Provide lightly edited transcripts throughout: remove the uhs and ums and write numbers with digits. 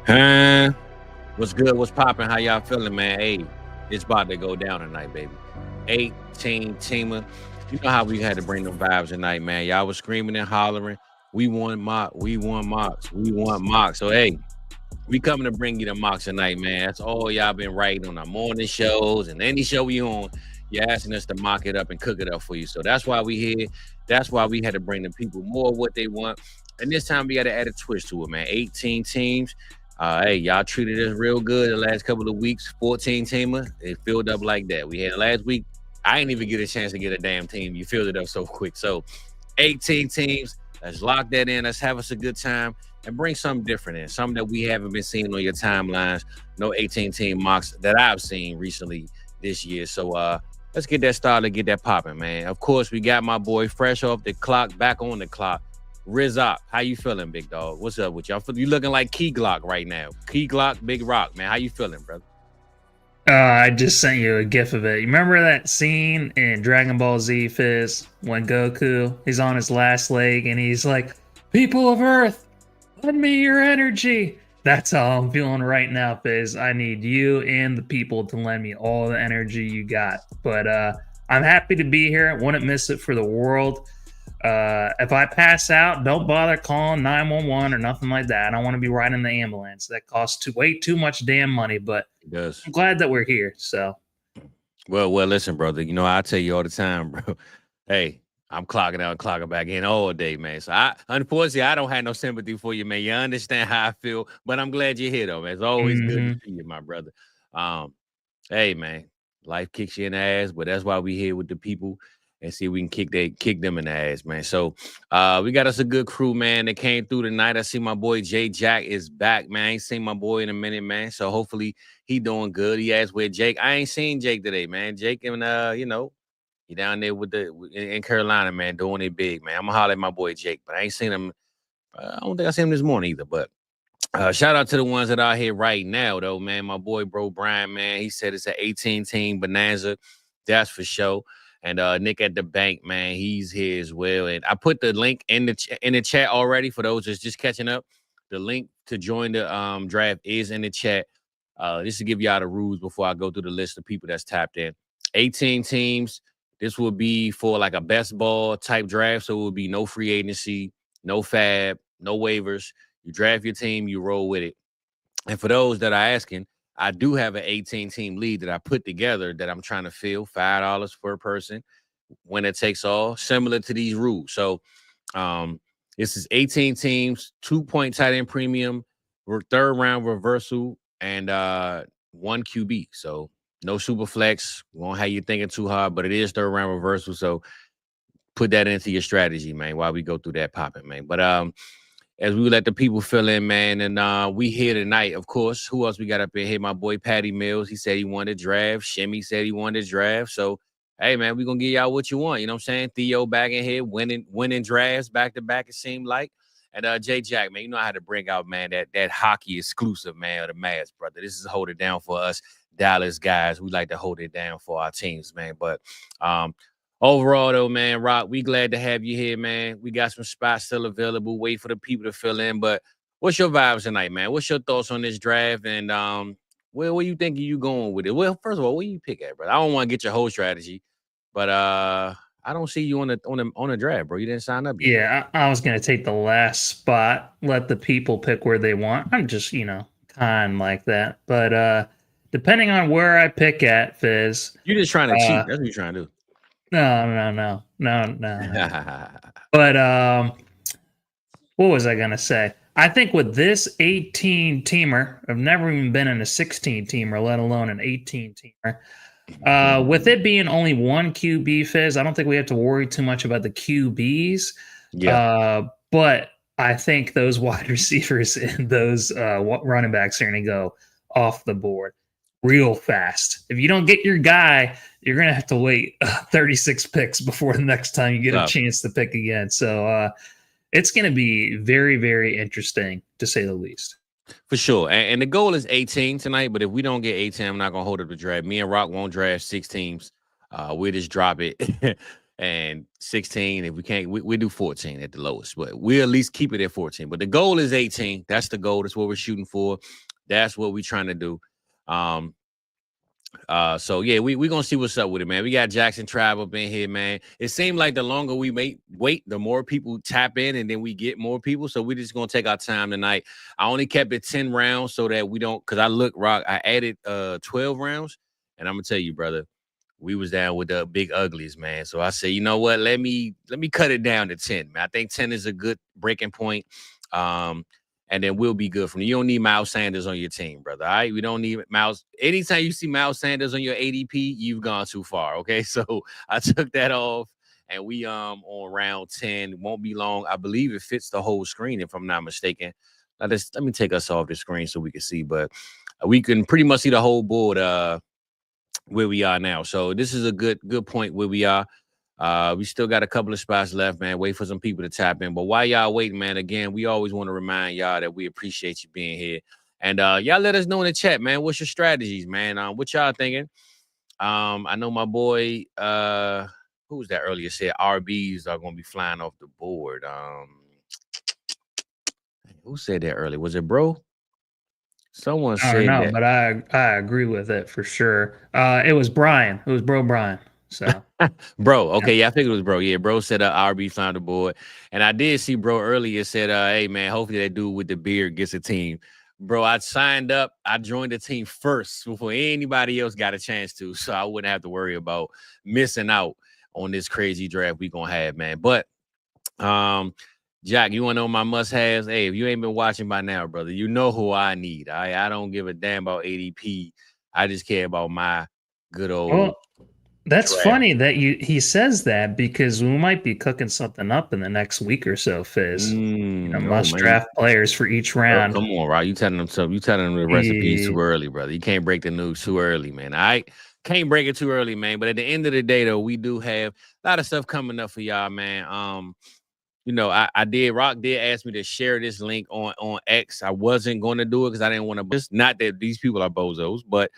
Huh? What's good? What's popping? How y'all feeling, man? Hey, it's about to go down tonight, baby. 18 teamer. You know how we had to bring them vibes tonight, man. Y'all was screaming and hollering. We want mock. We want mocks. We want mocks. So hey, we coming to bring you the mocks tonight, man. That's all y'all been writing on our morning shows and any show we on. You're asking us to mock it up and cook it up for you. So that's why we here. That's why we had to bring the people more of what they want. And this time we got to add a twist to it, man. 18 teams. Hey, y'all treated us real good the last couple of weeks. 14 teamer. It filled up like that. We had last week. I didn't even get a chance to get a damn team. You filled it up so quick. So 18 teams. Let's lock that in. Let's have us a good time and bring something different in. Something that we haven't been seeing on your timelines. No 18 team mocks that I've seen recently this year. So let's get that started, get that popping, man. Of course, we got my boy fresh off the clock, back on the clock. Rizak, how you feeling, big dog? What's up with y'all? You looking like Key Glock right now. Key Glock, Big Rock, man. How you feeling, brother? I just sent you a gif of it. You remember that scene in Dragon Ball Z, Fizz, when Goku, he's on his last leg and he's like, "People of Earth, lend me your energy." That's how I'm feeling right now, Fizz. I need you and the people to lend me all the energy you got. But I'm happy to be here. Wouldn't miss it for the world. If I pass out, don't bother calling 911 or nothing like that. I don't want to be riding the ambulance. That costs way too much damn money, but It does. I'm glad that we're here. So, Well, listen, brother. You know, I tell you all the time, bro. Hey, I'm clocking out and clocking back in all day, man. So unfortunately, I don't have no sympathy for you, man. You understand how I feel, but I'm glad you're here, though, man. It's always good to see you, my brother. Um, hey, man, life kicks you in the ass, but that's why we here with the people and see if we can kick them in the ass, man. So we got us a good crew, man, that came through tonight. I see my boy Jay Jack is back, man. I ain't seen my boy in a minute, man. So hopefully he doing good. He asked where Jake. I ain't seen Jake today, man. Jake and he down there with in Carolina, man, doing it big, man. I'm gonna holler at my boy Jake, but I ain't seen him. I don't think I seen him this morning either. But shout out to the ones that are here right now, though, man. My boy, bro, Brian, man. He said it's an 18 team bonanza. That's for sure. And Nick at the bank, man, he's here as well. And I put the link in the chat already for those that's just catching up. The link to join the draft is in the chat. Just to give y'all the rules before I go through the list of people that's tapped in. 18 teams. This will be for like a best ball type draft. So it will be no free agency, no fab, no waivers. You draft your team, you roll with it. And for those that are asking, I do have an 18 team lead that I put together that I'm trying to fill $5 per person. Winner takes all, similar to these rules. So this is 18 teams, 2-point tight end premium, third round reversal, and one QB. So no super flex. Won't have you thinking too hard, but it is third round reversal. So put that into your strategy, man, while we go through that popping, man. But as we let the people fill in, man, and we here tonight, of course. Who else we got up in here? My boy Patty Mills. He said he wanted draft. Shimmy said he wanted draft. So, hey, man, we going to give y'all what you want. You know what I'm saying? Theo back in here, winning drafts back to back, it seemed like. And Jay Jack, man, you know I had to bring out, man, that hockey exclusive, man, of the Mavs, brother. This is hold it down for us Dallas guys. We like to hold it down for our teams, man. But overall, though, man, Rock, we glad to have you here, man. We got some spots still available. Wait for the people to fill in. But what's your vibes tonight, man? What's your thoughts on this draft? And where you think you going with it? Well, first of all, where you pick at, brother? I don't want to get your whole strategy, but I don't see you on the draft, bro. You didn't sign up yet. yeah, I was going to take the last spot, let the people pick where they want. I'm just, kind like that. But depending on where I pick at, Fizz. You're just trying to cheat. That's what you're trying to do. No. But what was I going to say? I think with this 18 teamer, I've never even been in a 16 teamer, let alone an 18 teamer. With it being only one QB, Fizz, I don't think we have to worry too much about the QBs. Yeah. But I think those wide receivers and those running backs are going to go off the board real fast. If you don't get your guy, you're going to have to wait 36 picks before the next time you get a chance to pick again. So it's going to be very, very interesting, to say the least. For sure. And the goal is 18 tonight, but if we don't get 18, I'm not going to hold up the draft. Me and Rock won't draft 6 teams. We'll just drop it and 16. If we can't, we do 14 at the lowest, but we'll at least keep it at 14. But the goal is 18. That's the goal. That's what we're shooting for. That's what we're trying to do. So yeah, we gonna see what's up with it, man. We got Jackson Tribe up in here, man. It seemed like the longer we wait, the more people tap in, and then we get more people. So we're just gonna take our time tonight. I only kept it 10 rounds so that we don't, because I added 12 rounds, and I'm gonna tell you, brother, we was down with the big uglies, man. So I said, you know what? Let me cut it down to 10, man. I think 10 is a good breaking point. And then we'll be good from there. You don't need Miles Sanders on your team, brother. All right. We don't need Miles. Anytime you see Miles Sanders on your ADP, you've gone too far. Okay. So I took that off, and we on round 10. Won't be long. I believe it fits the whole screen, if I'm not mistaken. Now let me take us off the screen so we can see, but we can pretty much see the whole board where we are now. So this is a good point where we are. We still got a couple of spots left, man. Wait for some people to tap in. But while y'all waiting, man, again, we always want to remind y'all that we appreciate you being here. And y'all let us know in the chat, man. What's your strategies, man? What y'all thinking? I know my boy, who was that earlier, said RBs are gonna be flying off the board. Who said that earlier? Was it bro? Someone said I don't know, that. but I agree with it for sure. It was Brian. It was bro Brian. So bro, okay, yeah, I think it was bro. Yeah, bro said RB found the board, and I did see bro earlier said, "Hey man, hopefully that dude with the beard gets a team." Bro, I signed up. I joined the team first before anybody else got a chance to, so I wouldn't have to worry about missing out on this crazy draft we gonna have, man. But Jack, you wanna know my must-haves? Hey, if you ain't been watching by now, brother, you know who I need. I don't give a damn about ADP. I just care about my good old. well, that's draft. funny that he says that, because we might be cooking something up in the next week or so, Fizz. Must draft players for each round. Come on, Rob. You telling them the recipe too early, brother. You can't break the news too early, man. I can't break it too early, man. But at the end of the day, though, we do have a lot of stuff coming up for y'all, man. Rock did ask me to share this link on X. I wasn't going to do it because I didn't want to. Not that these people are bozos, but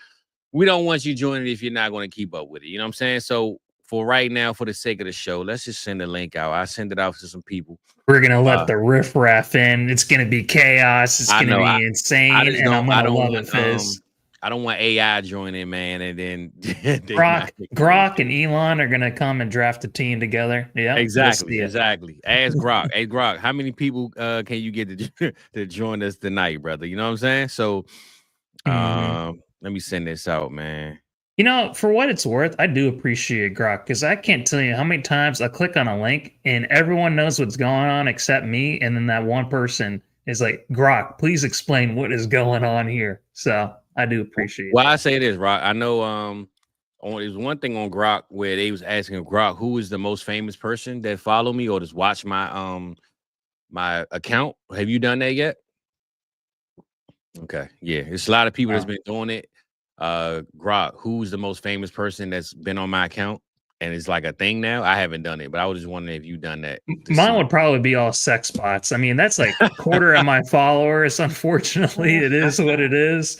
we don't want you joining if you're not going to keep up with it. You know what I'm saying? So for right now, for the sake of the show, let's just send the link out. I send it out to some people. We're going to let the riffraff in. It's going to be chaos. It's going to be insane. I'm going to love it, Fizz. I don't want AI joining, man. And then Grok and Elon are going to come and draft a team together. Yeah, exactly. Ask Grok. Hey, Grok, how many people can you get to join us tonight, brother? You know what I'm saying? So, let me send this out, man. For what it's worth, I do appreciate Grok, because I can't tell you how many times I click on a link and everyone knows what's going on except me. And then that one person is like, Grok, please explain what is going on here. So I do appreciate it. Well, I say this, Rock. I know there's one thing on Grok where they was asking Grok who is the most famous person that follow me or just watch my my account. Have you done that yet? Okay. Yeah. It's a lot of people that's been doing it. Grok, who's the most famous person that's been on my account? And it's like a thing now. I haven't done it, but I was just wondering if you've done that. Mine would probably be all sex bots. I mean, that's like a quarter of my followers. Unfortunately, it is what it is.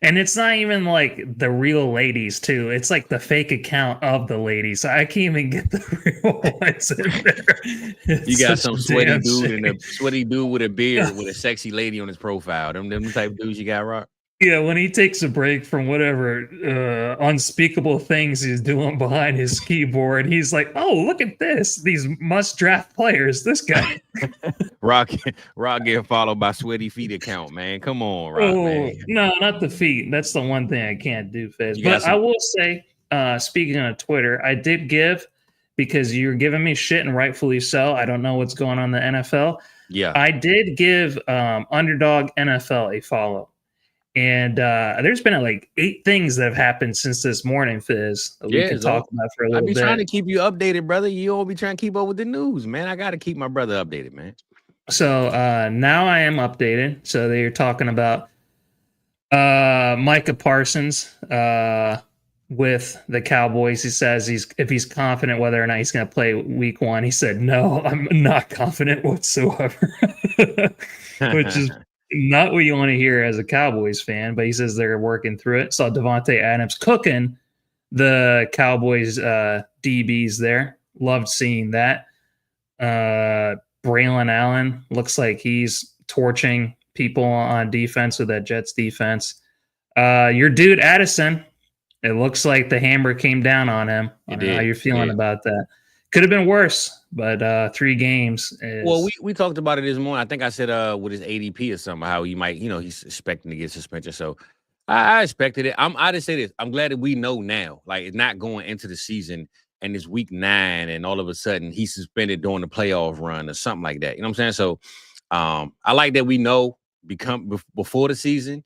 And it's not even like the real ladies, too. It's like the fake account of the ladies. So I can't even get the real ones in there. You got some sweaty dude with a beard with a sexy lady on his profile. Them type of dudes you got, Rock? Yeah, when he takes a break from whatever unspeakable things he's doing behind his keyboard, he's like, "Oh, look at this! These must-draft players. This guy." Rock get followed by Sweaty Feet account, man. Come on, Rock. Man. No, not the feet. That's the one thing I can't do, Fizz. But I will say, speaking of Twitter, I did give, because you're giving me shit, and rightfully so. I don't know what's going on in the NFL. Yeah, I did give Underdog NFL a follow. And there's been like 8 things that have happened since this morning, Fizz, that we can talk about for a little bit. I be trying to keep you updated, brother. You don't be trying to keep up with the news, man. I got to keep my brother updated, man. So now I am updated. So they're talking about Micah Parsons with the Cowboys. He says if he's confident whether or not he's going to play week 1. He said, "No, I'm not confident whatsoever," which is not what you want to hear as a Cowboys fan, but he says they're working through it. Saw Devontae Adams cooking the Cowboys DBs there. loved seeing that. Braylon Allen looks like he's torching people on defense with that Jets defense. Your dude Addison, it looks like the hammer came down on him. I don't know how you're feeling about that. Could have been worse, but 3 games is... Well, we talked about it this morning. I think I said with his ADP or something, how he might, he's expecting to get suspended. So I expected it. I just say this. I'm glad that we know now, like it's not going into the season and it's week 9 and all of a sudden he's suspended during the playoff run or something like that. You know what I'm saying? So I like that we know before the season.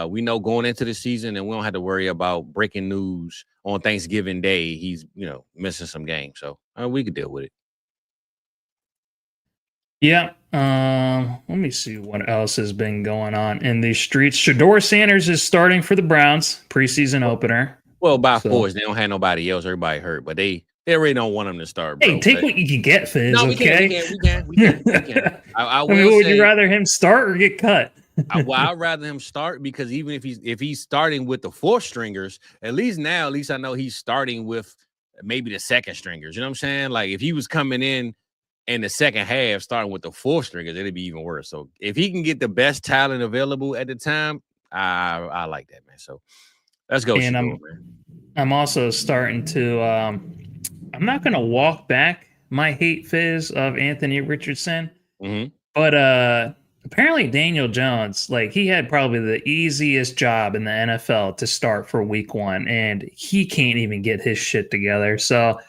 We know going into the season, and we don't have to worry about breaking news on Thanksgiving Day. He's, missing some games. So we could deal with it. Yeah. Let me see what else has been going on in these streets. Shador Sanders is starting for the Browns preseason opener. Well, by force, they don't have nobody else. Everybody hurt, but they really don't want him to start. Bro. Hey, take what you can get, Fizz. No, we can. I mean, would you rather him start or get cut? I'd rather him start, because even if he's starting with the 4th stringers, at least I know he's starting with maybe the 2nd stringers. You know what I'm saying? Like if he was coming in the second half starting with the 4th stringers, it'd be even worse. So if he can get the best talent available at the time, I like that, man. So let's go. And I'm also starting to I'm not going to walk back my hate, Fizz, of Anthony Richardson, but apparently Daniel Jones, like he had probably the easiest job in the NFL to start for week 1, and he can't even get his shit together. So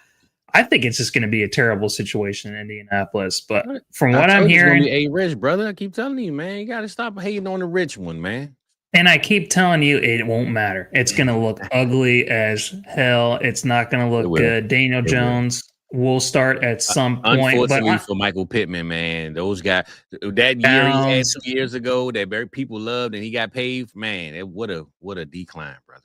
I think it's just going to be a terrible situation in Indianapolis. But from what I'm hearing, it's gonna be rich, brother. I keep telling you, man, you got to stop hating on the rich one, man. And I keep telling you, it won't matter. It's going to look ugly as hell. It's not going to look good. Daniel Jones will start at some point. Unfortunately for Michael Pittman, man, those guys, that year he had 2 years ago that very people loved and he got paid, man, what a decline, brother.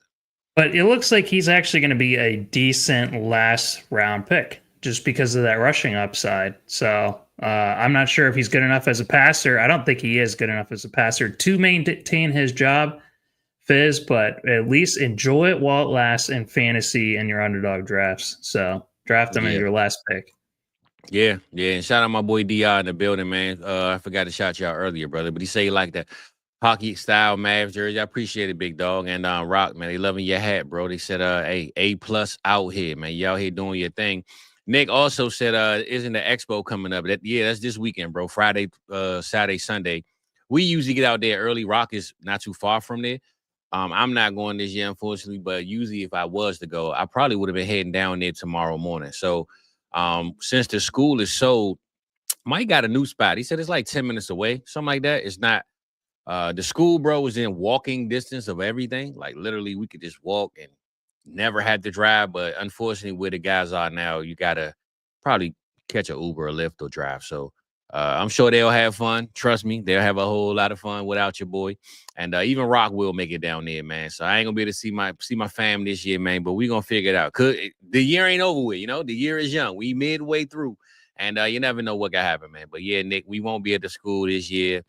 But it looks like he's actually going to be a decent last round pick just because of that rushing upside. So I'm not sure if he's good enough as a passer. I don't think he is good enough as a passer to maintain his job, Fizz, but at least enjoy it while it lasts in fantasy and your underdog drafts. So draft him as your last pick. Yeah. And shout out my boy DR in the building, man. I forgot to shout you out earlier, brother, but he said he liked that hockey style Mavs jersey. I appreciate it, big dog. And Rock, man, they loving your hat, bro. They said hey, A+ out here, man. You out here doing your thing. Nick also said isn't the expo coming up? That's this weekend, bro. Friday, Saturday, Sunday. We usually get out there early. Rock is not too far from there. I'm not going this year, unfortunately, but usually if I was to go, I probably would have been heading down there tomorrow morning. So since the school is sold, Mike got a new spot. He said it's like 10 minutes away, something like that. It's not. The school, bro, was in walking distance of everything. Like literally we could just walk and never had to drive. But unfortunately, where the guys are now, you got to probably catch an Uber or Lyft or drive. So I'm sure they'll have fun. Trust me, they'll have a whole lot of fun without your boy. And even Rock will make it down there, man. So I ain't gonna be able to see my fam this year, man. But we gonna figure it out. The year ain't over with, the year is young. We midway through. And you never know what can happen, man. But yeah, Nick, we won't be at the school this year.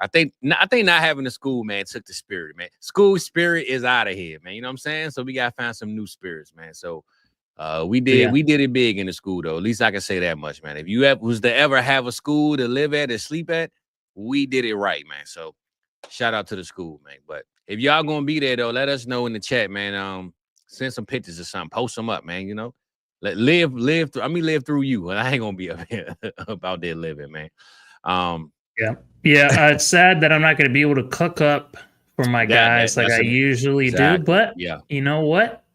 I think not having a school, man, took the spirit, man. School spirit is out of here, man. You know what I'm saying? So we gotta find some new spirits, man. So we did it big in the school, though. At least I can say that much, man. If you was to ever have a school to live at or sleep at, we did it right, man. So shout out to the school, man. But if y'all gonna be there though, let us know in the chat, man. Send some pictures or something, post them up, man. Live through you. I ain't gonna be up here about there living, man. Yeah. It's sad that I'm not going to be able to cook up for my guys like I usually do. But you know what?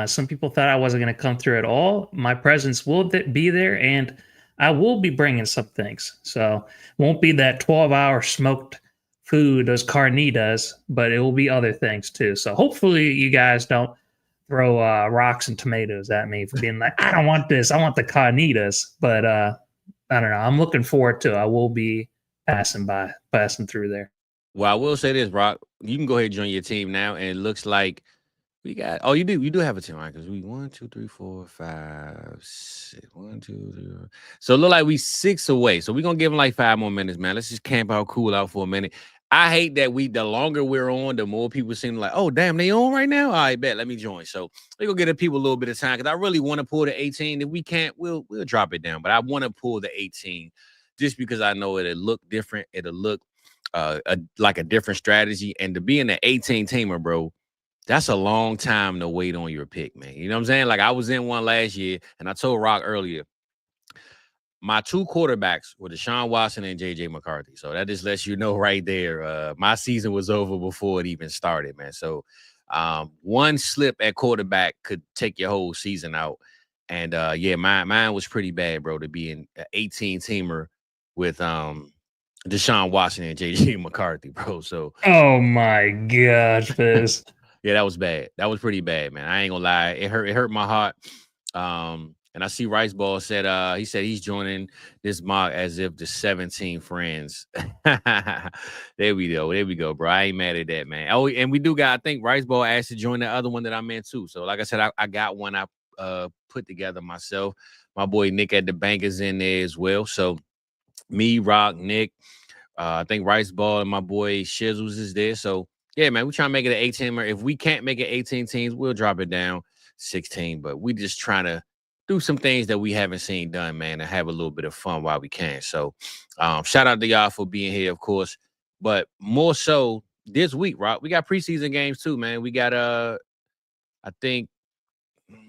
Some people thought I wasn't going to come through at all. My presence will be there, and I will be bringing some things. So won't be that 12-hour smoked food as carnitas, but it will be other things too. So hopefully you guys don't throw rocks and tomatoes at me for being like, I don't want this. I want the carnitas. But I don't know. I'm looking forward to it. I will be passing through there. Well, I will say this, Rock. You can go ahead and join your team now, and it looks like we got. Oh, you do have a team, right? Because we 1, 2, 3, 4, 5, 6. 1, 2, 3. So it look like we 6 away. So we're gonna give them like 5 more minutes, man. Let's just camp out, cool out for a minute. I hate that the longer we're on, the more people seem like, oh, damn, they on right now? All right, bet, let me join. So we're going to give the people a little bit of time because I really want to pull the 18. If we can't, we'll drop it down. But I want to pull the 18 just because I know it'll look different. It'll look like a different strategy. And to be in the 18 teamer, bro, that's a long time to wait on your pick, man. You know what I'm saying? Like I was in one last year, and I told Rock earlier, my two quarterbacks were Deshaun Watson and JJ McCarthy. So that just lets you know right there. My season was over before it even started, man. So one slip at quarterback could take your whole season out. And yeah, mine was pretty bad, bro, to be an 18 teamer with Deshaun Watson and JJ McCarthy, bro. So oh my gosh, Fizz. yeah, that was bad. That was pretty bad, man. I ain't gonna lie. It hurt my heart. And I see Rice Ball said he said he's joining this mock as if the 17 friends. There we go, bro. I ain't mad at that, man. Oh, and we do got, I think Rice Ball asked to join the other one that I'm in too. So like I said, I got one I put together myself. My boy Nick at the bank is in there as well. So me, Rock, Nick, I think Rice Ball and my boy Shizzles is there. So yeah, man, we trying to make it an 18. If we can't make it 18 teams, we'll drop it down 16. But we just trying to do some things that we haven't seen done, man, and have a little bit of fun while we can. So shout out to y'all for being here, of course. But more so this week, Rock, we got preseason games too, man. We got I think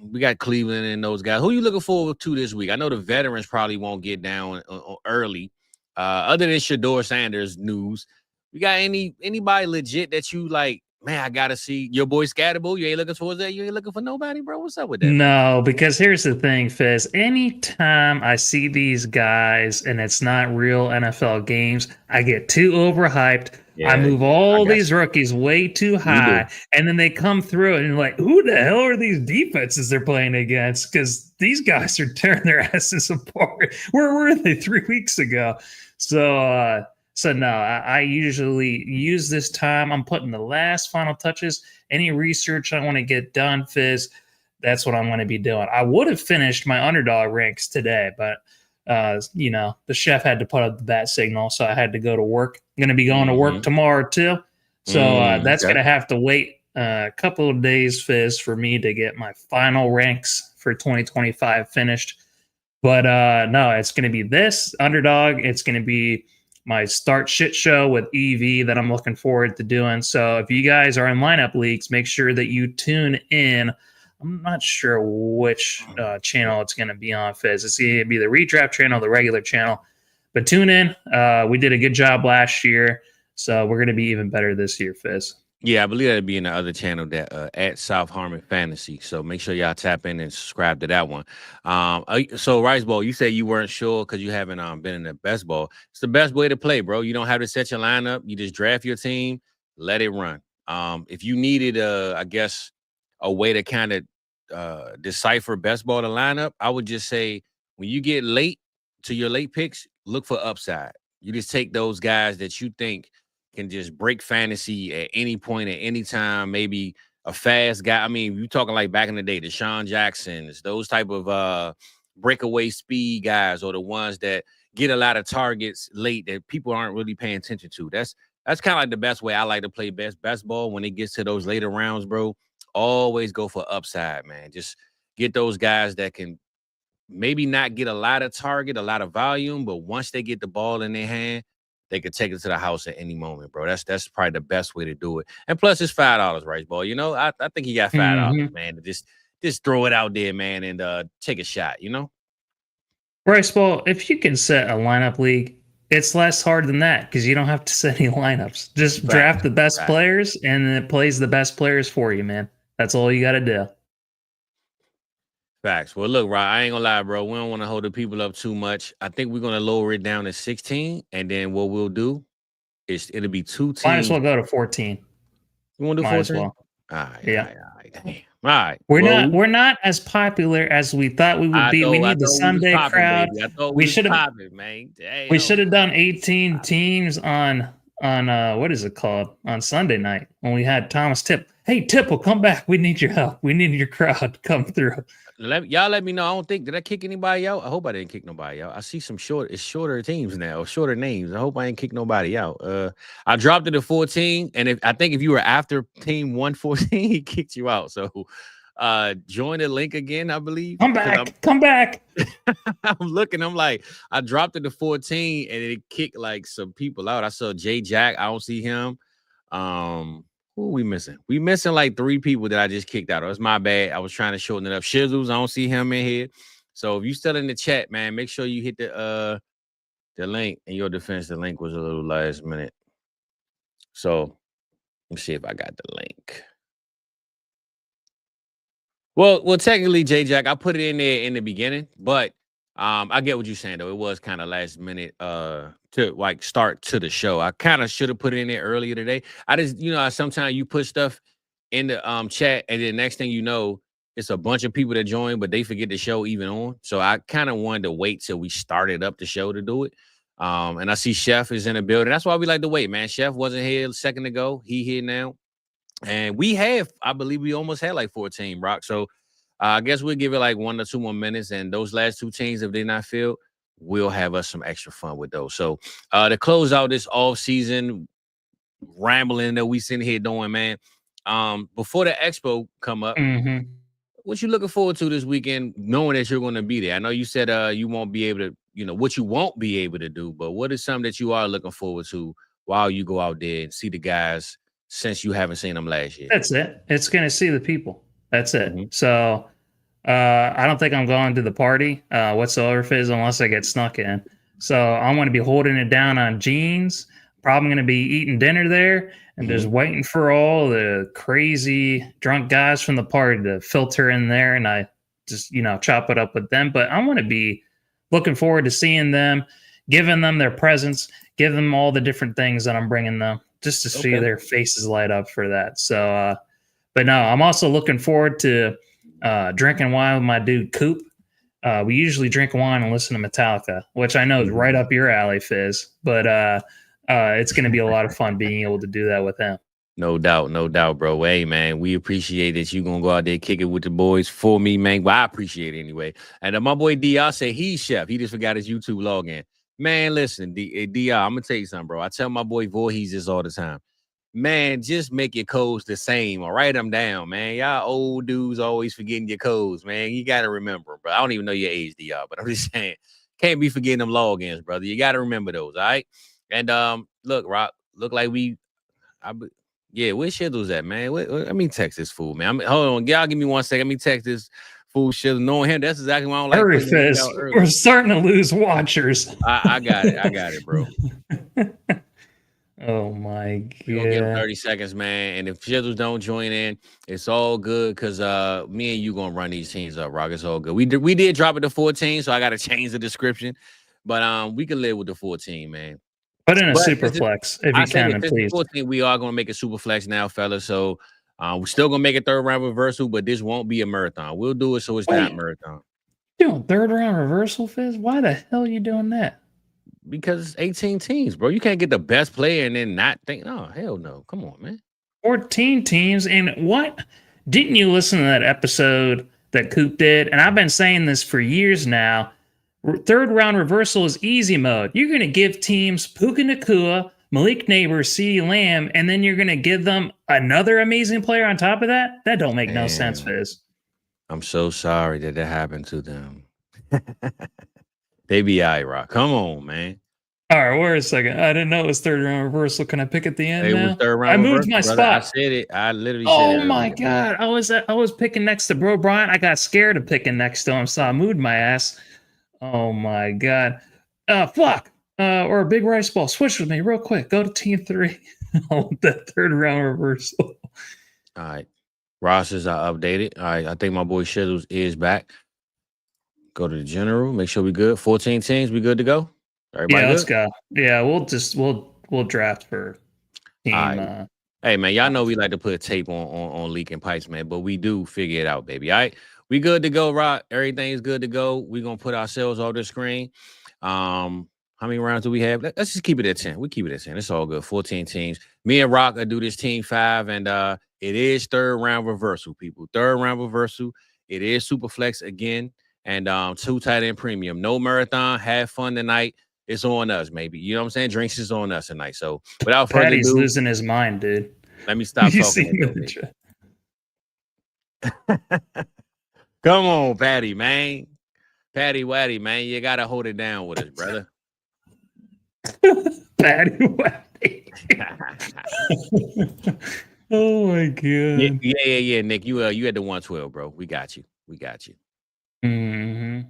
we got Cleveland and those guys. Who you looking forward to this week? I know the veterans probably won't get down early. Other than Shador Sanders news, we got anybody legit that you like? Man, I gotta see your boy Scatterbull. You ain't looking towards that. You ain't looking for nobody, bro. What's up with that? No, because here's the thing, Fizz. Anytime I see these guys and it's not real NFL games, I get too overhyped. Yeah, I move all these rookies way too high, and then they come through and you're like, who the hell are these defenses they're playing against? Because these guys are tearing their asses apart. Where were they 3 weeks ago? So no, I usually use this time. I'm putting the last final touches. Any research I want to get done, Fizz, that's what I'm going to be doing. I would have finished my underdog ranks today, but the chef had to put up the bat signal, so I had to go to work. I'm going to be going to work tomorrow too, so that's going to have to wait a couple of days, Fizz, for me to get my final ranks for 2025 finished. But no, it's going to be this underdog. It's going to be my start shit show with EV that I'm looking forward to doing. So if you guys are in lineup leagues, make sure that you tune in. I'm not sure which channel it's going to be on, Fizz. It's going to be the Redraft channel, the regular channel. But tune in. We did a good job last year, so we're going to be even better this year, Fizz. Yeah, I believe that'd be in the other channel that at South Harmon Fantasy. So make sure y'all tap in and subscribe to that one. So Rice Ball, you say you weren't sure because you haven't been in the best ball. It's the best way to play, bro. You don't have to set your lineup. You just draft your team, let it run. If you needed I guess a way to kind of decipher best ball to lineup, I would just say when you get late to your late picks, look for upside. You just take those guys that you think can just break fantasy at any point, at any time. Maybe a fast guy. I mean, you talking like back in the day, the Deshaun Jacksons, those type of breakaway speed guys, or the ones that get a lot of targets late that people aren't really paying attention to. That's kind of like the best way I like to play best ball when it gets to those later rounds, bro. Always go for upside, man. Just get those guys that can maybe not get a lot of target, a lot of volume, but once they get the ball in their hand, they could take it to the house at any moment, bro. That's probably the best way to do it. And plus, it's $5, Rice Ball. You know, I think he got $5, man. To just throw it out there, man, and take a shot. You know, Rice Ball. If you can set a lineup league, it's less hard than that because you don't have to set any lineups. Just draft the best players, and it plays the best players for you, man. That's all you got to do. Facts. Well, look, Rod, I ain't gonna lie, bro. We don't want to hold the people up too much. I think we're gonna lower it down to 16, and then what we'll do is it'll be 2 teams. Might as well go to 14. You want to do 14? Well. All right. Yeah. All right. We're not as popular as we thought we would be. We need the Sunday crowd. We should have, man. We should have done 18 teams on on what is it called on Sunday night when we had Thomas Tip. Hey, Tipple, come back. We need your help. We need your crowd to come through. Y'all let me know. I don't think did I kick anybody out? I hope I didn't kick nobody out. I see some shorter teams now, shorter names. I hope I ain't kick nobody out. I dropped it to 14, and if I think if you were after team 114, he kicked you out. So join the link again, I believe. Come back, come back. I'm looking, I'm like, I dropped it to 14 and it kicked like some people out. I saw Jay Jack, I don't see him. Who are we missing? We missing like 3 people that I just kicked out. It's my bad. I was trying to shorten it up. Shizzles, I don't see him in here. So if you still in the chat, man, make sure you hit the link. In your defense, the link was a little last minute. So let me see if I got the link. Well, technically, J Jack, I put it in there in the beginning, but I get what you're saying though. It was kind of last minute to like start to the show. I kind of should have put it in there earlier today. I just, sometimes you put stuff in the chat, and then next thing you know, it's a bunch of people that join, but they forget the show even on. So I kind of wanted to wait till we started up the show to do it. And I see Chef is in the building. That's why we like to wait, man. Chef wasn't here a second ago. He here now. And we have, I believe we almost had like 14, Rock. So I guess we'll give it like 1 or 2 more minutes. And those last 2 teams, if they're not filled, we'll have us some extra fun with those. So to close out this off-season rambling that we sitting here doing, man, before the expo come up, what you looking forward to this weekend, knowing that you're going to be there? I know you said you won't be able to, what you won't be able to do, but what is something that you are looking forward to while you go out there and see the guys since you haven't seen them last year? That's it. It's going to see the people. That's it. So I don't think I'm going to the party whatsoever, Fizz, unless I get snuck in. So I'm going to be holding it down on jeans. Probably going to be eating dinner there and just waiting for all the crazy drunk guys from the party to filter in there, and I just, chop it up with them. But I want to be looking forward to seeing them, giving them their presents, give them all the different things that I'm bringing them, just to see their faces light up for that. So, but no, I'm also looking forward to drinking wine with my dude Coop. We usually drink wine and listen to Metallica, which I know is right up your alley, Fizz. But it's going to be a lot of fun being able to do that with him. No doubt, bro. Hey, man, we appreciate that you going to go out there, kick it with the boys for me, man. Well, I appreciate it anyway. And my boy DR said he's Chef. He just forgot his YouTube login. Man, listen, DR, I'm going to tell you something, bro. I tell my boy Voorhees this all the time. Man, just make your codes the same or write them down, man. Y'all old dudes always forgetting your codes, man. You got to remember, bro. I don't even know your age, DR, but I'm just saying, can't be forgetting them logins, brother. You got to remember those, all right? And look, Rock, look like where's Shizzles at, man? Let me text this fool, man. Hold on, y'all give me 1 second. Let me text this fool Shizzle. Knowing him, that's exactly why I don't like. Hurry, Fizz. We're starting to lose watchers. I got it, bro. Oh my god. We're gonna give him 30 seconds, man. And if Shizzles don't join in, it's all good because me and you gonna run these teams up, Rock. It's all good. We did drop it to 14, so I gotta change the description. But we can live with the 14, man. Put in a Superflex if you can, please. 14, we are gonna make a Superflex now, fellas. So we're still gonna make a 3rd round reversal, but this won't be a marathon. We'll do it so it's not marathon. Doing 3rd round reversal, Fizz? Why the hell are you doing that? Because it's 18 teams, bro. You can't get the best player and then not think, oh, hell no. Come on, man. 14 teams. And what? Didn't you listen to that episode that Coop did? And I've been saying this for years now. 3rd round reversal is easy mode. You're going to give teams Puka Nacua, Malik Neighbors, CeeDee Lamb, and then you're going to give them another amazing player on top of that? That don't make no sense, Fizz. I'm so sorry that happened to them. They be Rock. Come on, man. All right, wait a second. I didn't know it was 3rd round reversal. Can I pick at the end now? Was 3rd round I moved my spot. I said it. I literally said it. Oh my god. I was picking next to Bro Bryant. I got scared of picking next to him, so I moved my ass. Oh my god. Fuck. Or a big rice ball. Switch with me real quick. Go to team 3. I want that 3rd round reversal. All right. Rosters are updated. All right. I think my boy Shizzles is back. Go to the general. Make sure we good. 14 teams. We good to go? Everybody good? Let's go. Yeah, we'll draft for team. Right. Hey man, y'all know we like to put tape on leaking pipes, man, but we do figure it out, baby. All right. We good to go, Rock. Everything's good to go. We're gonna put ourselves on the screen. How many rounds do we have? Let's just keep it at 10. We keep it at 10. It's all good. 14 teams. Me and Rock will do this team 5, and it is third round reversal, people. Third round reversal. It is Superflex again, and 2 tight end premium. No marathon. Have fun tonight. It's on us, maybe. You know what I'm saying? Drinks is on us tonight. So without further Patty's ado, losing his mind, dude. let me stop You talking. see him in the chat. Come on, Patty, man. Patty Waddy, man. You got to hold it down with us, brother. Patty Waddy. Oh, my God. Yeah, Nick. You had the 112, bro. We got you. Mm-hmm.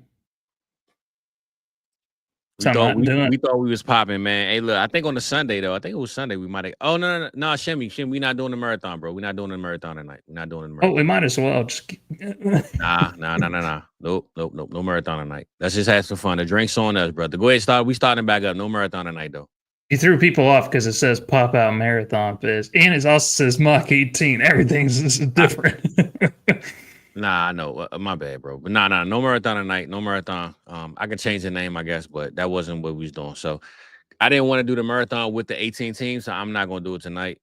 We thought we was popping, man. Hey, look, I think on the Sunday though. I think it was Sunday. We might have. Oh no, Shimmy, we not doing the marathon, bro. We're not doing the marathon tonight. We're not doing the marathon. Oh, we might as well just. Nah. Nope. No marathon tonight. Let's just have some fun. The drinks on us, brother. Go ahead, start. We starting back up. No marathon tonight though. You threw people off because it says pop out marathon Fizz, and it also says Mach 18. Everything's different. Nah, I know. My bad, bro. But no marathon tonight. No marathon. I can change the name, I guess, but that wasn't what we was doing. So I didn't want to do the marathon with the 18 teams, so I'm not gonna do it tonight.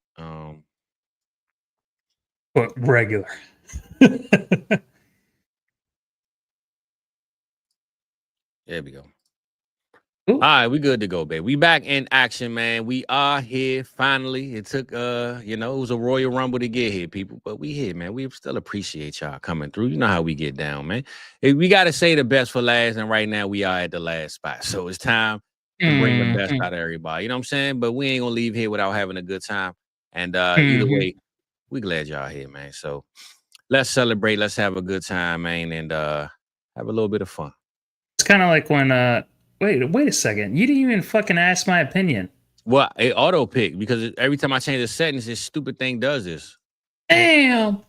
But regular. There we go. Ooh. All right, we good to go, babe. We back in action, man. We are here finally. It took it was a Royal Rumble to get here, people, but we here, man. We still appreciate y'all coming through. You know how we get down, man. We got to say the best for last, and right now we are at the last spot. So it's time to bring the best out of everybody. You know what I'm saying? But we ain't gonna leave here without having a good time. And either way, we glad y'all here, man. So let's celebrate. Let's have a good time, man, and have a little bit of fun. It's kind of like when Wait a second. You didn't even fucking ask my opinion. Well, it auto pick because every time I change the settings, this stupid thing does this. Damn.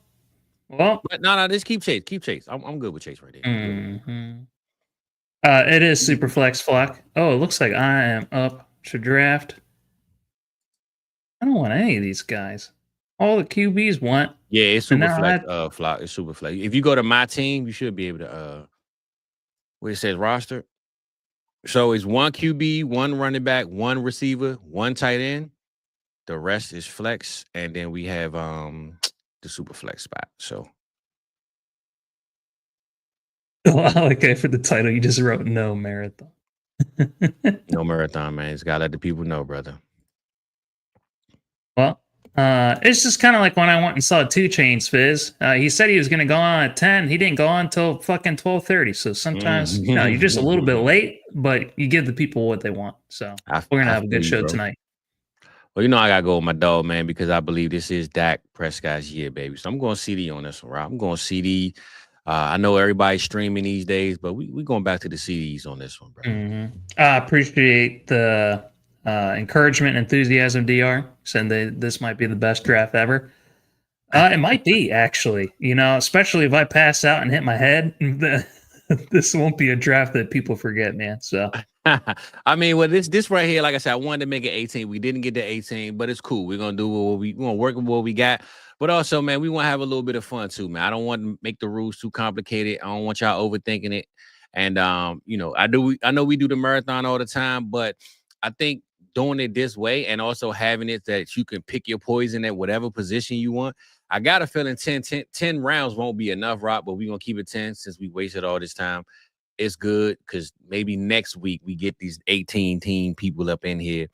Well, but no, just keep Chase. Keep Chase. I'm good with Chase right there. It is Superflex Flock. Oh, it looks like I am up to draft. I don't want any of these guys. All the QBs want. Yeah, it's Superflex Flock. It's Superflex. If you go to my team, you should be able to where it says roster. So it's 1 QB, 1 running back, 1 receiver, 1 tight end. The rest is flex, and then we have the super flex spot. So, okay, for the title, you just wrote no marathon. No marathon, man. It's gotta let the people know, brother. Well, it's just kind of like when I went and saw 2 Chainz Fizz. He said he was going to go on at 10. He didn't go on until fucking 12:30. So sometimes, you're just a little bit late, but you give the people what they want. So we're going to have a good show tonight. Well, I got to go with my dog, man, because I believe this is Dak Prescott's year, baby. So I'm going CD on this one, right? I'm going CD. I know everybody's streaming these days, but we going back to the CDs on this one, bro. I appreciate the encouragement and enthusiasm, DR, saying this might be the best draft ever. It might be, actually, especially if I pass out and hit my head. This won't be a draft that people forget, man. So I mean, well, this right here, like I said, I wanted to make it 18. We didn't get to 18, but it's cool. We're gonna do we're gonna work with what we got. But also, man, we want to have a little bit of fun too, man. I don't want to make the rules too complicated. I don't want y'all overthinking it. And I know we do the marathon all the time, but I think doing it this way and also having it that you can pick your poison at whatever position you want. I got a feeling 10 rounds won't be enough, Rock, but we're going to keep it 10 since we wasted all this time. It's good because maybe next week we get these 18 team people up in here.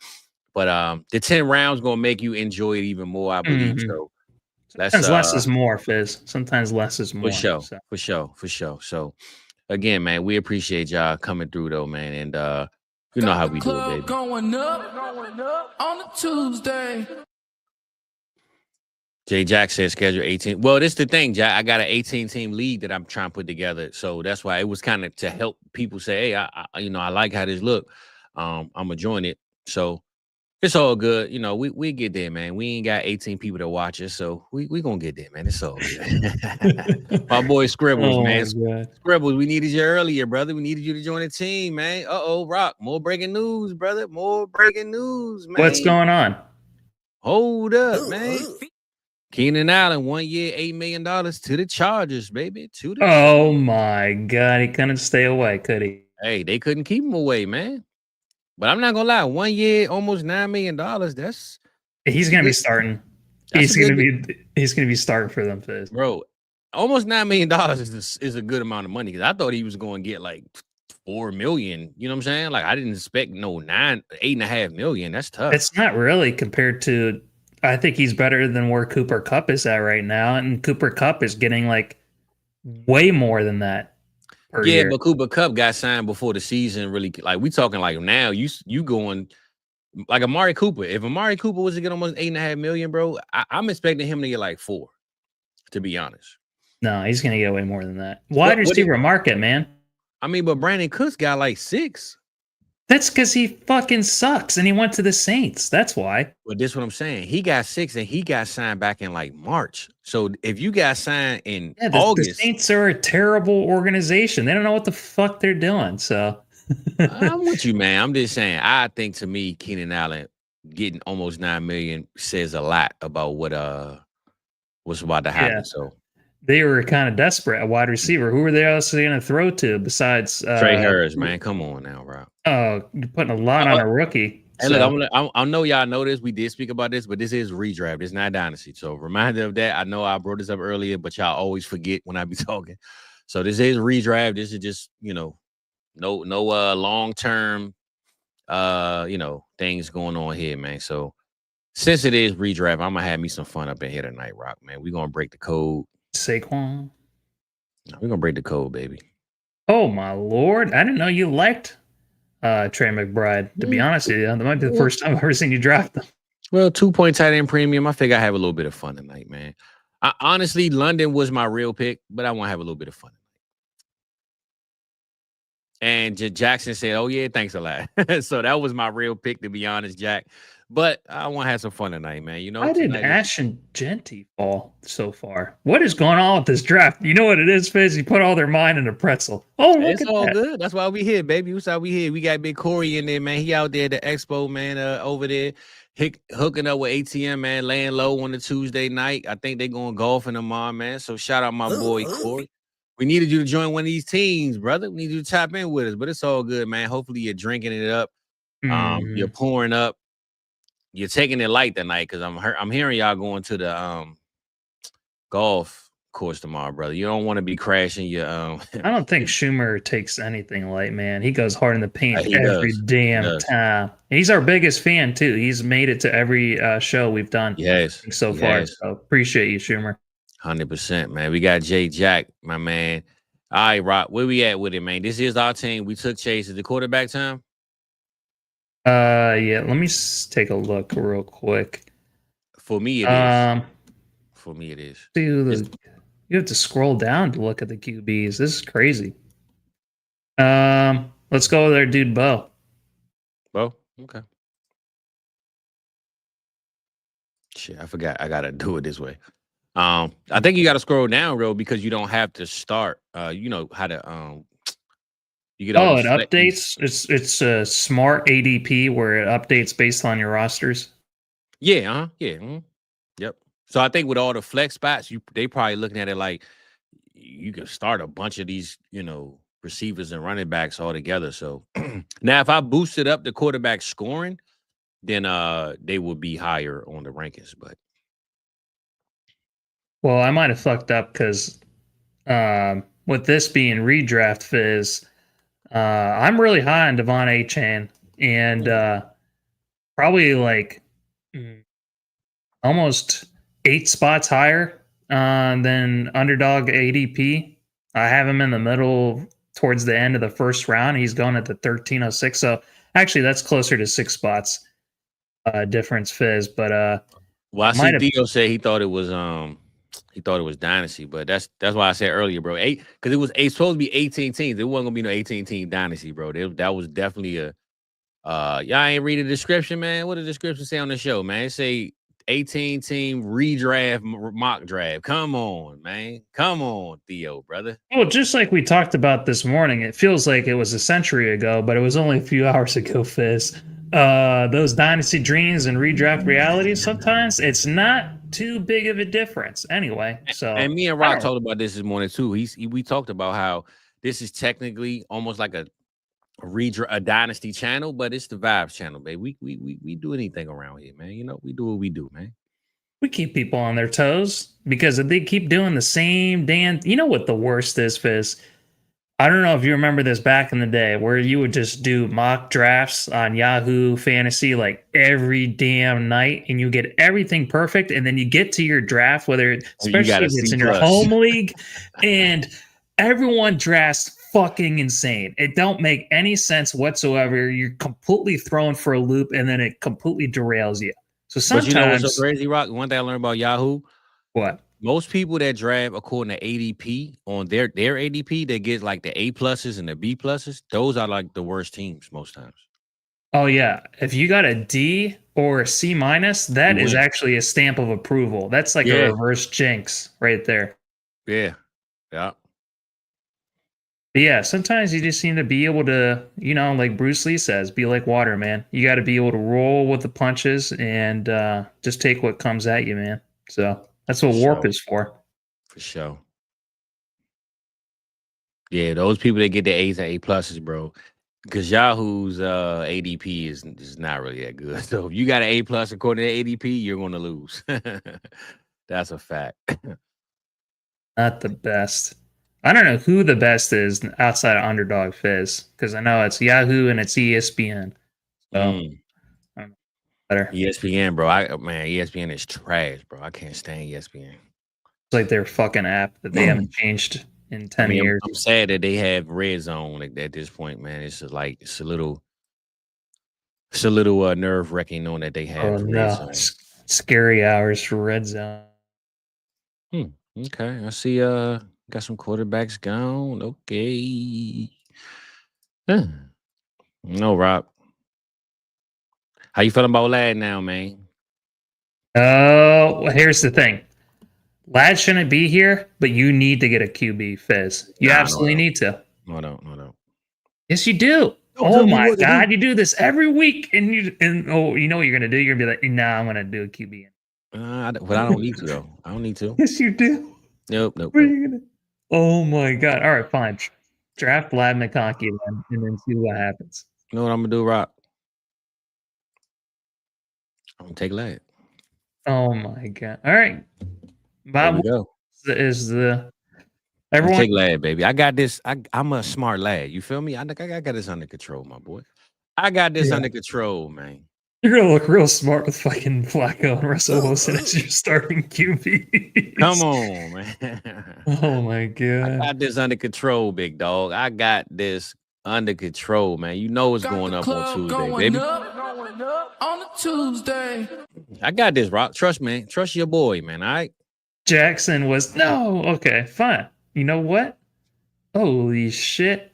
But the 10 rounds going to make you enjoy it even more, I believe. So sometimes less is more, Fizz. Sometimes less is more. For sure. So again, man, we appreciate y'all coming through though, man. And you know how we do it, baby. Going up on a Tuesday. Jay Jack says schedule 18. Well, this is the thing, Jack. I got an 18-team league that I'm trying to put together. So that's why it was kind of to help people say, hey, I like how this look. I'm gonna join it. So it's all good. We get there, man. We ain't got 18 people to watch us, so we gonna get there, man. It's all good. My boy Scribbles, man. Scribbles, we needed you earlier, brother. We needed you to join the team, man. Rock. More breaking news, brother. More breaking news, man. What's going on? Hold up, man. Keenan Allen, 1 year, $8 million to the Chargers, baby. Oh my God, he couldn't stay away, could he? Hey, they couldn't keep him away, man. But I'm not gonna lie, 1 year, almost $9 million. That's He's gonna be starting. That's He's gonna be starting for them, Fizz. bro. Almost $9 million is a good amount of money because I thought he was going to get like 4 million. You know what I'm saying? Like I didn't expect no 8.5 million. That's tough. It's not really compared to. I think he's better than where Cooper Cup is at right now, and Cooper Cup is getting like way more than that per Yeah, year. but Cooper Cup got signed before the season really. Like we talking like now. You going like Amari Cooper. If Amari Cooper was to get almost 8.5 million, bro, I'm expecting him to get like 4. To be honest. No, he's gonna get way more than that. Wide receiver market, man. I mean, but Brandon Cooks got like 6. That's because he fucking sucks and he went to the Saints. That's why. But this is what I'm saying. He got 6 and he got signed back in like March. So if you got signed in August, the Saints are a terrible organization. They don't know what the fuck they're doing. So I'm with you, man. I'm just saying. I think to me, Keenan Allen getting almost 9 million says a lot about what's about to happen. Yeah. So they were kind of desperate at wide receiver. Who were they else going to throw to besides Trey Harris, man? Come on now, bro. Oh, you're putting a lot on a rookie. Hey, look, I know y'all know this. We did speak about this, but this is redraft. It's not dynasty. So reminder of that. I know I brought this up earlier, but y'all always forget when I be talking. So this is redraft. This is just, no long-term things going on here, man. So since it is redraft, I'm gonna have me some fun up in here tonight, Rock, man. We're gonna break the code. Saquon. We're gonna break the code, baby. Oh my lord. I didn't know you liked Trey McBride, to be honest with you. That might be the first time I've ever seen you draft them. Well, 2-point tight end premium. I figure I have a little bit of fun tonight, man. Honestly, London was my real pick, but I want to have a little bit of fun. And Jackson said, "Oh yeah, thanks a lot." So that was my real pick, to be honest, Jack. But I want to have some fun tonight, man. Why did Ash and Genty fall so far? What is going on with this draft? You know what it is, Fizz? You put all their mind in a pretzel. Oh, look it's at all that. good. That's why we here, baby. That's why we here. We got Big Corey in there, man. He out there at the expo, man, over there, hooking up with ATM, man, laying low on the Tuesday night. I think they're going golfing tomorrow, man. So shout out my boy Corey. We needed you to join one of these teams, brother. We need you to tap in with us, but it's all good, man. Hopefully you're drinking it up. You're pouring up. You're taking it light tonight because I'm hearing y'all going to the golf course tomorrow, brother. You don't want to be crashing your I don't think Schumer takes anything light, man. He goes hard in the paint every damn time. He's our biggest fan too. He's made it to every show we've done so far. So appreciate you, Schumer. 100%, man. We got Jay Jack, my man. All right, Rock, where we at with it, man? This is our team. We took Chase. Is the quarterback time? Yeah, let me take a look real quick. For me, it is. For me, it is. Dude, you have to scroll down to look at the QBs. This is crazy. Let's go with our dude Bo. Bo? Okay. Shit, I forgot. I gotta do it this way. I think you gotta scroll down, real, because you don't have to start. You know how to you get it updates. It's a smart ADP where it updates based on your rosters. Yeah, yeah. Yep. So I think with all the flex spots, they probably looking at it like you can start a bunch of these, receivers and running backs all together. So now if I boosted up the quarterback scoring, then they would be higher on the rankings. But well, I might have fucked up because with this being redraft, Fizz, I'm really high on Devon Achane and probably like almost 8 spots higher than Underdog ADP. I have him in the middle towards the end of the first round. He's going at the 1306. So actually, that's closer to 6 spots difference, Fizz. But well, I see Theo say he thought it was Dynasty, but that's why I said earlier, bro. Because it was supposed to be 18 teams. It wasn't gonna be no 18 team Dynasty, bro. That was definitely a y'all ain't read the description, man. What did the description say on the show, man? It say 18 team redraft mock draft. Come on, man. Come on, Theo, brother. Well, just like we talked about this morning, it feels like it was a century ago, but it was only a few hours ago, Fizz. Those dynasty dreams and redraft realities, sometimes it's not too big of a difference anyway. So and me and Rock talked about this morning too. We talked about how this is technically almost like a a Dynasty channel, but it's the Vibes channel, baby. We do anything around here, man. You know, we do what we do, man. We keep people on their toes because if they keep doing the same damn. You know what the worst is, Fizz? I don't know if you remember this back in the day where you would just do mock drafts on Yahoo Fantasy like every damn night and you get everything perfect. And then you get to your draft, especially if it's in your home league, and everyone drafts fucking insane. It don't make any sense whatsoever. You're completely thrown for a loop and then it completely derails you. So sometimes. But you know what's so crazy, Rock? One thing I learned about Yahoo. What? Most people that draft according to ADP on their ADP, they get like the A pluses and the B pluses. Those are like the worst teams most times. Oh yeah, if you got a D or a C minus, that is actually a stamp of approval. That's like a reverse jinx right there. Yeah. But yeah, sometimes you just seem to be able to, like Bruce Lee says, be like water, man. You got to be able to roll with the punches and just take what comes at you, man. So that's what Warp is for. For sure. Yeah, those people that get the A's and A pluses, bro. Because Yahoo's ADP is not really that good. So if you got an A plus according to ADP, you're going to lose. That's a fact. Not the best. I don't know who the best is outside of Underdog, Fizz, because I know it's Yahoo and it's ESPN. So better. ESPN, bro. ESPN is trash, bro. I can't stand ESPN. It's like their fucking app that they haven't changed in 10 years. I'm sad that they have Red Zone at this point, man. It's a little nerve wracking knowing that they have Red Zone. Scary hours for Red Zone. Okay, I see. Got some quarterbacks gone. Okay. No, Rob. How you feeling about Lad now, man? Oh, here's the thing. Lad shouldn't be here, but you need to get a QB, Fizz. You absolutely need to. No, I don't. Yes, you do. Oh my God, you do this every week, and you know what you're gonna do? You're gonna be like, nah, I'm gonna do a QB. But I don't need to though. I don't need to. Yes, you do. Nope. What are you gonna? Oh my God! All right, fine. Draft Lad McConkey and then see what happens. You know what I'm gonna do, Rob? I'm gonna take Lad. Oh my God! All right, Bob is the everyone take Lad, baby. I got this. I'm a smart lad. You feel me? I got this under control, my boy. I got this under control, man. You're gonna look real smart with fucking Flacco and Russell Wilson as your starting QB. Come on, man. Oh my God. I got this under control, big dog. I got this under control, man. You know what's going up on Tuesday, baby. On a Tuesday. I got this, Rock. Trust me. Trust your boy, man. All right. Jackson was okay, fine. You know what? Holy shit.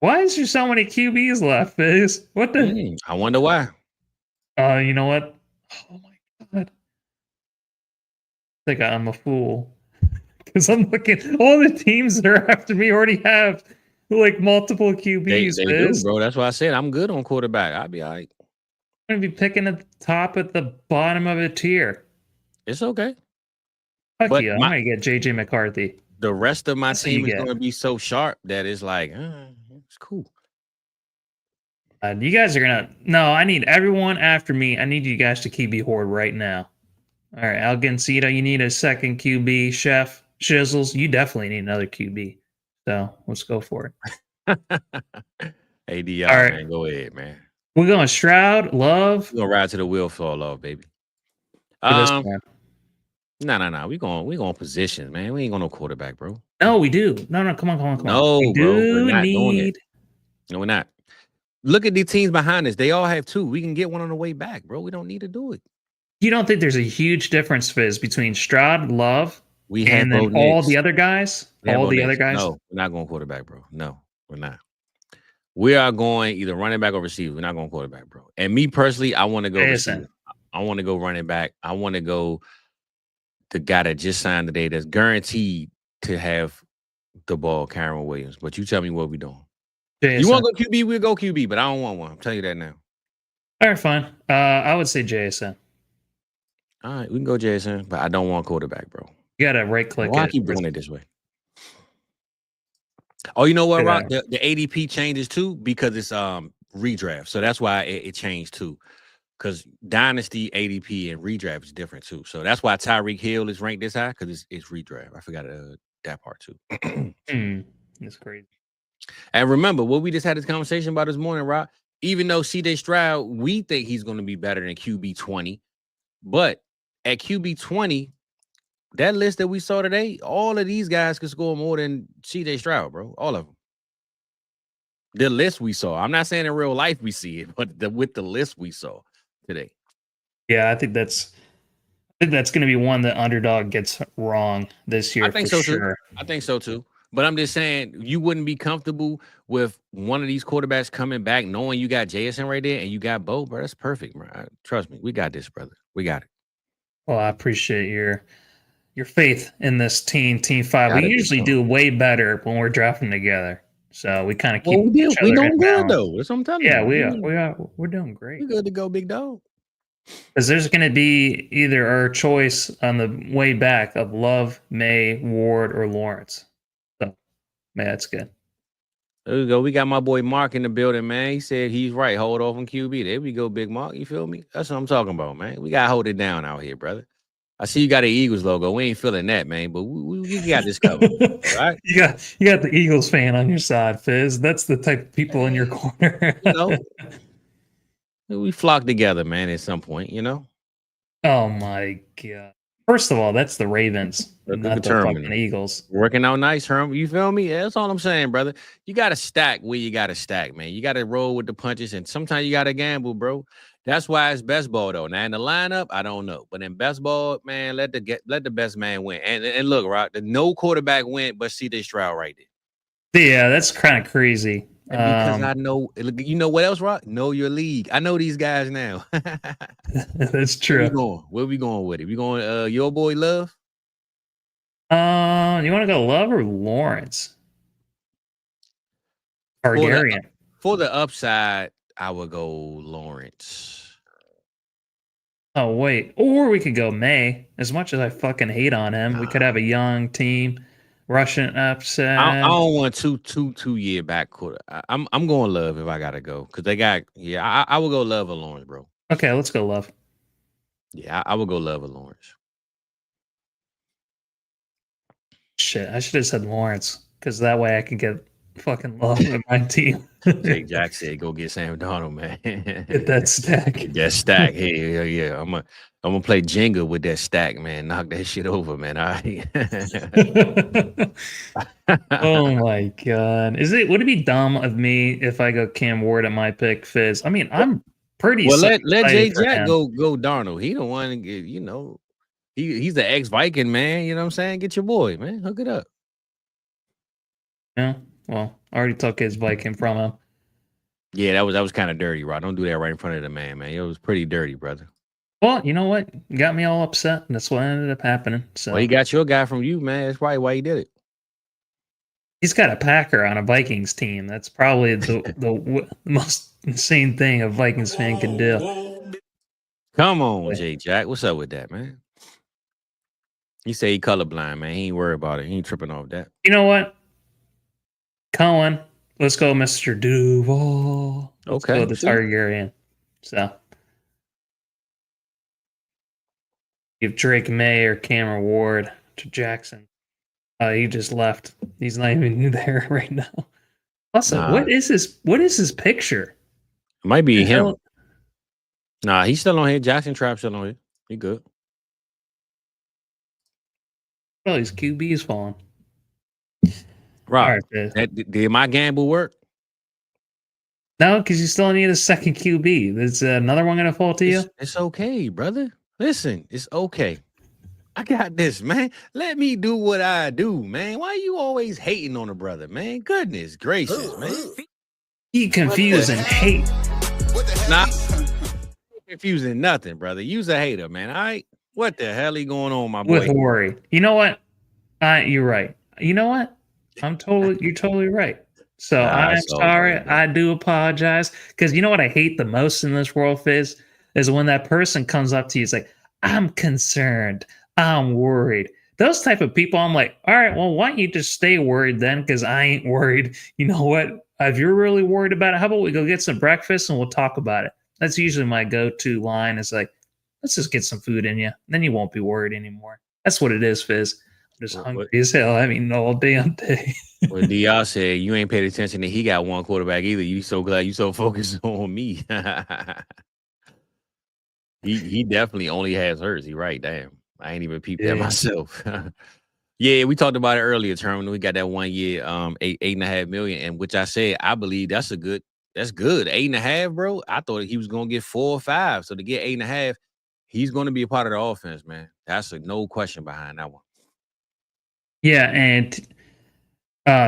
Why is there so many QBs left, Fizz? What the? I wonder why. You know what? Oh my God. I think I'm a fool. Because I'm looking, all the teams that are after me already have like multiple QBs. They do, bro. That's why I said I'm good on quarterback. I'll be all right. I'm going to be picking at the top at the bottom of a tier. It's okay. Fuck you. I'm going to get JJ McCarthy. The rest of my team is going to be so sharp that it's like, it's cool. You guys are going to... No, I need everyone after me. I need you guys to QB hoard right now. All right, Algancito, you need a second QB. Chef, Shizzles, you definitely need another QB. So let's go for it. ADR, all right, man, go ahead, man. We're going Stroud, Love. We're going to ride to the wheel fall off, baby. No. We going positions, man. We ain't going no quarterback, bro. No, we do. No, come on. No, bro. We're not doing it. No, we're not. Look at the teams behind us. They all have two. We can get one on the way back, bro. We don't need to do it. You don't think there's a huge difference, Fizz, between Stroud, Love, and then all the other guys? All the other guys? No, we're not going quarterback, bro. No, we're not. We are going either running back or receiver. We're not going quarterback, bro. And me personally, I want to go receiver. I want to go running back. I want to go the guy that just signed today that's guaranteed to have the ball, Kyron Williams. But you tell me what we're doing. JSN. You want to go QB? We'll go QB, but I don't want one. I'm telling you that now. All right, fine. I would say JSN. All right, we can go JSN, but I don't want quarterback, bro. You got to right-click it. I keep doing it this way. Oh, you know what, Yeah. Rock? The ADP changes too because it's redraft. So that's why it changed too. Because Dynasty, ADP, and redraft is different too. So that's why Tyreek Hill is ranked this high because it's redraft. I forgot that part too. That's crazy. And remember, what we just had this conversation about this morning, Rock. Even though CJ Stroud, we think he's going to be better than QB 20, but at QB 20, that list that we saw today, all of these guys could score more than CJ Stroud, bro. All of them. The list we saw. I'm not saying in real life we see it, but with the list we saw today. Yeah, I think that's going to be one that Underdog gets wrong this year. I think for so sure. too. I think so too. But I'm just saying, you wouldn't be comfortable with one of these quarterbacks coming back, knowing you got Jason right there and you got Bo, bro. That's perfect, bro. Trust me, we got this, brother. We got it. Well, I appreciate your faith in this team five. Gotta We be usually so. do way better when we're drafting together. So we kind of keep Well, we each we other in doing good balance. though. That's what I'm telling Yeah, you. we're doing great. We good to go, big dog. Because there's going to be either our choice on the way back of Love, May, Ward, or Lawrence. So, man, that's good. There we go. We got my boy Mark in the building, man. He said he's right. Hold off on QB. There we go, Big Mark. You feel me? That's what I'm talking about, man. We gotta hold it down out here, brother. I see you got an Eagles logo. We ain't feeling that, man, but we got this covered. All right. You got the Eagles fan on your side, Fizz. That's the type of people in your corner. You know, we flock together, man, at some point, you know. Oh my god. First of all, that's the Ravens, not the fucking Eagles. Working out nice, Herm. You feel me? Yeah, that's all I'm saying, brother. You got to stack where you got to stack, man. You got to roll with the punches, and sometimes you got to gamble, bro. That's why it's best ball, though. Now in the lineup, I don't know, but in best ball, man, let the best man win. And look, Rock, no quarterback win, but CJ Stroud right there. Yeah, that's kind of crazy. And because I know, you know what else, Rock? Know your league. I know these guys now. That's true. Where we going with it? We going your boy Love? You want to go Love or Lawrence? Targaryen. For the upside, I would go Lawrence. Oh wait, or we could go May. As much as I fucking hate on him, we could have a young team. Russian upset. I don't want two year back quarter. I'm going Love if I gotta go because they got I will go Love or Lawrence, bro. Okay, let's go Love. Yeah, I will go Love or Lawrence. Shit, I should have said Lawrence because that way I can get fucking Love with my team. Jake Jack said, "Go get Sam Donald, man. Get that stack. Get that stack. Hey, yeah. I'm gonna play Jenga with that stack, man. Knock that shit over, man. All right." Oh my god! Would it be dumb of me if I go Cam Ward at my pick, Fizz? I mean, I'm pretty. Well, let Jay Jack go Darnold. He don't want to get, you know, he's the ex-Viking, man. You know what I'm saying? Get your boy, man. Hook it up. Yeah. Well, I already took his Viking from him. Yeah, that was kind of dirty, Rod. Don't do that right in front of the man. It was pretty dirty, brother. Well, you know what? You got me all upset, and that's what ended up happening. So well, he got your guy from you, man. That's probably why he did it. He's got a Packer on a Vikings team. That's probably the most insane thing a Vikings fan can do. Come on, Jay Jack. What's up with that, man? He say he colorblind, man. He ain't worried about it. He ain't tripping off that. You know what? Cohen, let's go, Mr. Duval. Let's go the Targaryen. So give Drake May or Cameron Ward to Jackson. He just left. He's not even there right now. Also, what is his picture? It might be him. Nah, he's still on here. Jackson Trap still on here. He good. Well, his QB is falling. Right. Did my gamble work? No, because you still need a second QB. Is another one going to fall to you? It's okay, brother. Listen, it's okay. I got this, man. Let me do what I do, man. Why you always hating on a brother, man? Goodness gracious, man. He confusing hate. Nah, confusing nothing, brother. You's a hater, man. All right. What the hell is going on, my boy? With worry. You know what? You're right. You know what? You're totally right. So I'm sorry. I do apologize. Because you know what I hate the most in this world, Fizz? Is when that person comes up to you, it's like, I'm concerned. I'm worried. those type of people, I'm like, all right, well, why don't you just stay worried then? Because I ain't worried. You know what? If you're really worried about it, how about we go get some breakfast and we'll talk about it? That's usually my go-to line. Is like, let's just get some food in you. Then you won't be worried anymore. That's what it is, Fizz. I'm just hungry as hell. I mean, all damn day. Well, DR said you ain't paid attention that he got one quarterback either. You so glad you so focused on me. he definitely only has hers. He right, damn. I ain't even peeped that myself. Yeah, we talked about it earlier, Terminal. We got that 1 year, $8.5 million, and which I said I believe that's good. 8.5, bro. I thought he was gonna get 4 or 5. So to get 8.5, he's gonna be a part of the offense, man. That's no question behind that one. Yeah, and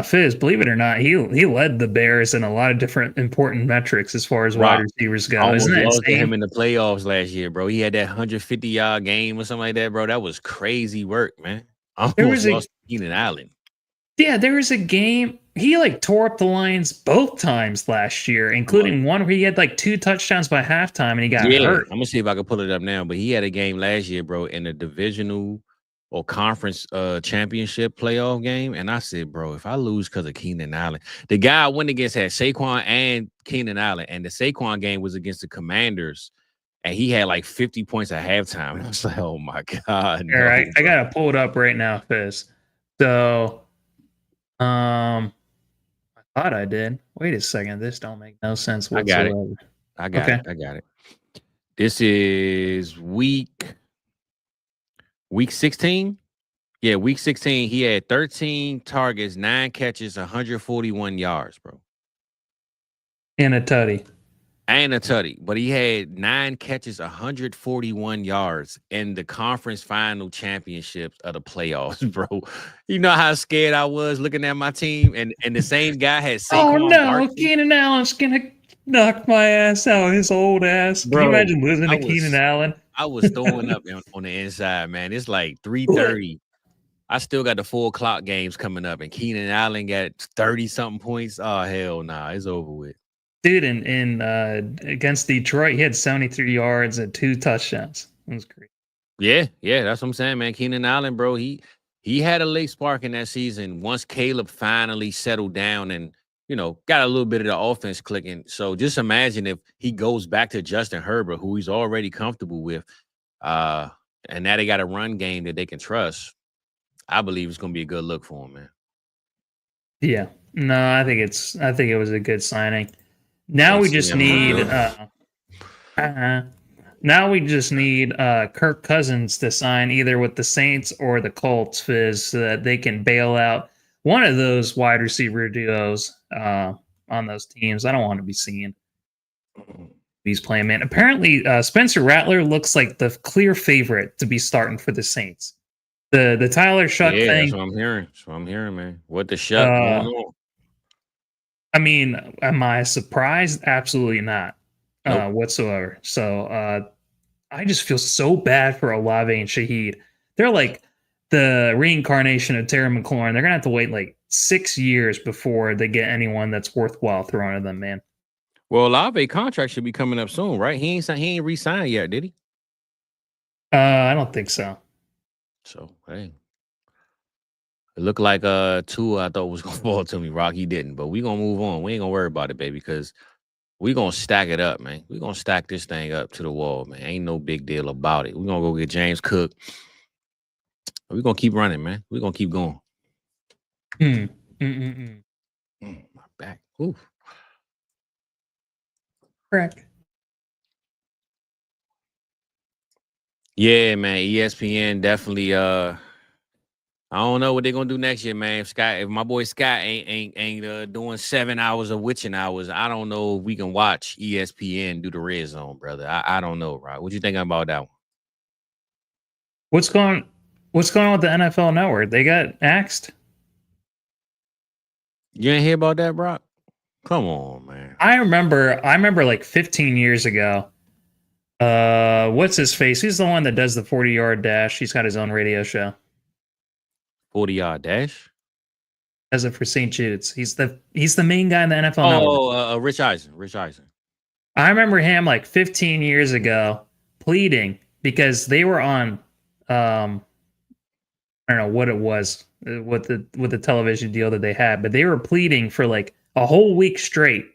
Fizz, believe it or not, he led the Bears in a lot of different important metrics as far as wide receivers go. I almost Isn't that lost to insane? him in the playoffs last year, bro. He had that 150-yard game or something like that, bro. That was crazy work, man. I almost lost to Keenan Allen. Yeah, there was a game. He like tore up the Lions both times last year, including one where he had like 2 touchdowns by halftime and he got hurt. I'm gonna see if I can pull it up now. But he had a game last year, bro, in the divisional or conference championship playoff game. And I said, bro, if I lose because of Keenan Allen, the guy I went against had Saquon and Keenan Allen, and the Saquon game was against the Commanders, and he had like 50 points at halftime. And I was like, oh my God. All right, I gotta pull it up right now, Fizz. So I thought I did. Wait a second. This don't make no sense whatsoever. I got it. This is week 16. Yeah, week 16. He had 13 targets, 9 catches, 141 yards, bro. And a tutty. But he had 9 catches, 141 yards in the conference final championships of the playoffs, bro. You know how scared I was looking at my team, and the same guy had Saquon. Oh no, Keenan Allen's gonna knock my ass out, his old ass. Bro, can you imagine losing to Keenan Allen? I was throwing up on the inside, man. It's like 3:30. I still got the 4 o'clock games coming up, and Keenan Allen got 30-something points. Oh, hell nah, it's over with. Dude, in against Detroit, he had 73 yards and 2 touchdowns. That was great. Yeah, that's what I'm saying, man. Keenan Allen, bro, he had a late spark in that season once Caleb finally settled down and, you know, got a little bit of the offense clicking. So just imagine if he goes back to Justin Herbert, who he's already comfortable with, and now they got a run game that they can trust. I believe it's going to be a good look for him, man. Yeah. No, I think it was a good signing. Now we just need Kirk Cousins to sign either with the Saints or the Colts, Fizz, so that they can bail out one of those wide receiver duos on those teams. I don't want to be seeing these playing, man. Apparently, Spencer Rattler looks like the clear favorite to be starting for the Saints. The Tyler Shuck thing. That's what I'm hearing. Man. What the Shuck going on? I mean, am I surprised? Absolutely not, whatsoever. So I just feel so bad for Olave and Shaheed. They're like the reincarnation of Terry McLaurin. They're gonna have to wait like 6 years before they get anyone that's worthwhile throwing to them, man. Well, Olave contract should be coming up soon, right? He ain't re-signed yet, did he? I don't think so. So hey. It looked like Tua I thought was gonna fall to me. Rock, he didn't, but we gonna move on. We ain't gonna worry about it, baby, because we gonna stack it up, man. We gonna stack this thing up to the wall, man. Ain't no big deal about it. We gonna go get James Cook. We gonna keep running, man. We gonna keep going. My back. Ooh. Correct. Yeah, man. ESPN definitely I don't know what they're gonna do next year, man. If my boy Scott ain't doing 7 hours of witching hours, I don't know if we can watch ESPN do the red zone, brother. I don't know, right? What you thinking about that one? What's going on with the NFL Network? They got axed. You ain't hear about that, Brock? Come on, man. I remember like 15 years ago. What's his face? He's the one that does the 40-yard dash. He's got his own radio show. 40-yard dash? Does it for St. Jude's. He's the main guy in the NFL Network. Rich Eisen. I remember him like 15 years ago pleading because they were on I don't know what it was, what the television deal that they had, but they were pleading for like a whole week straight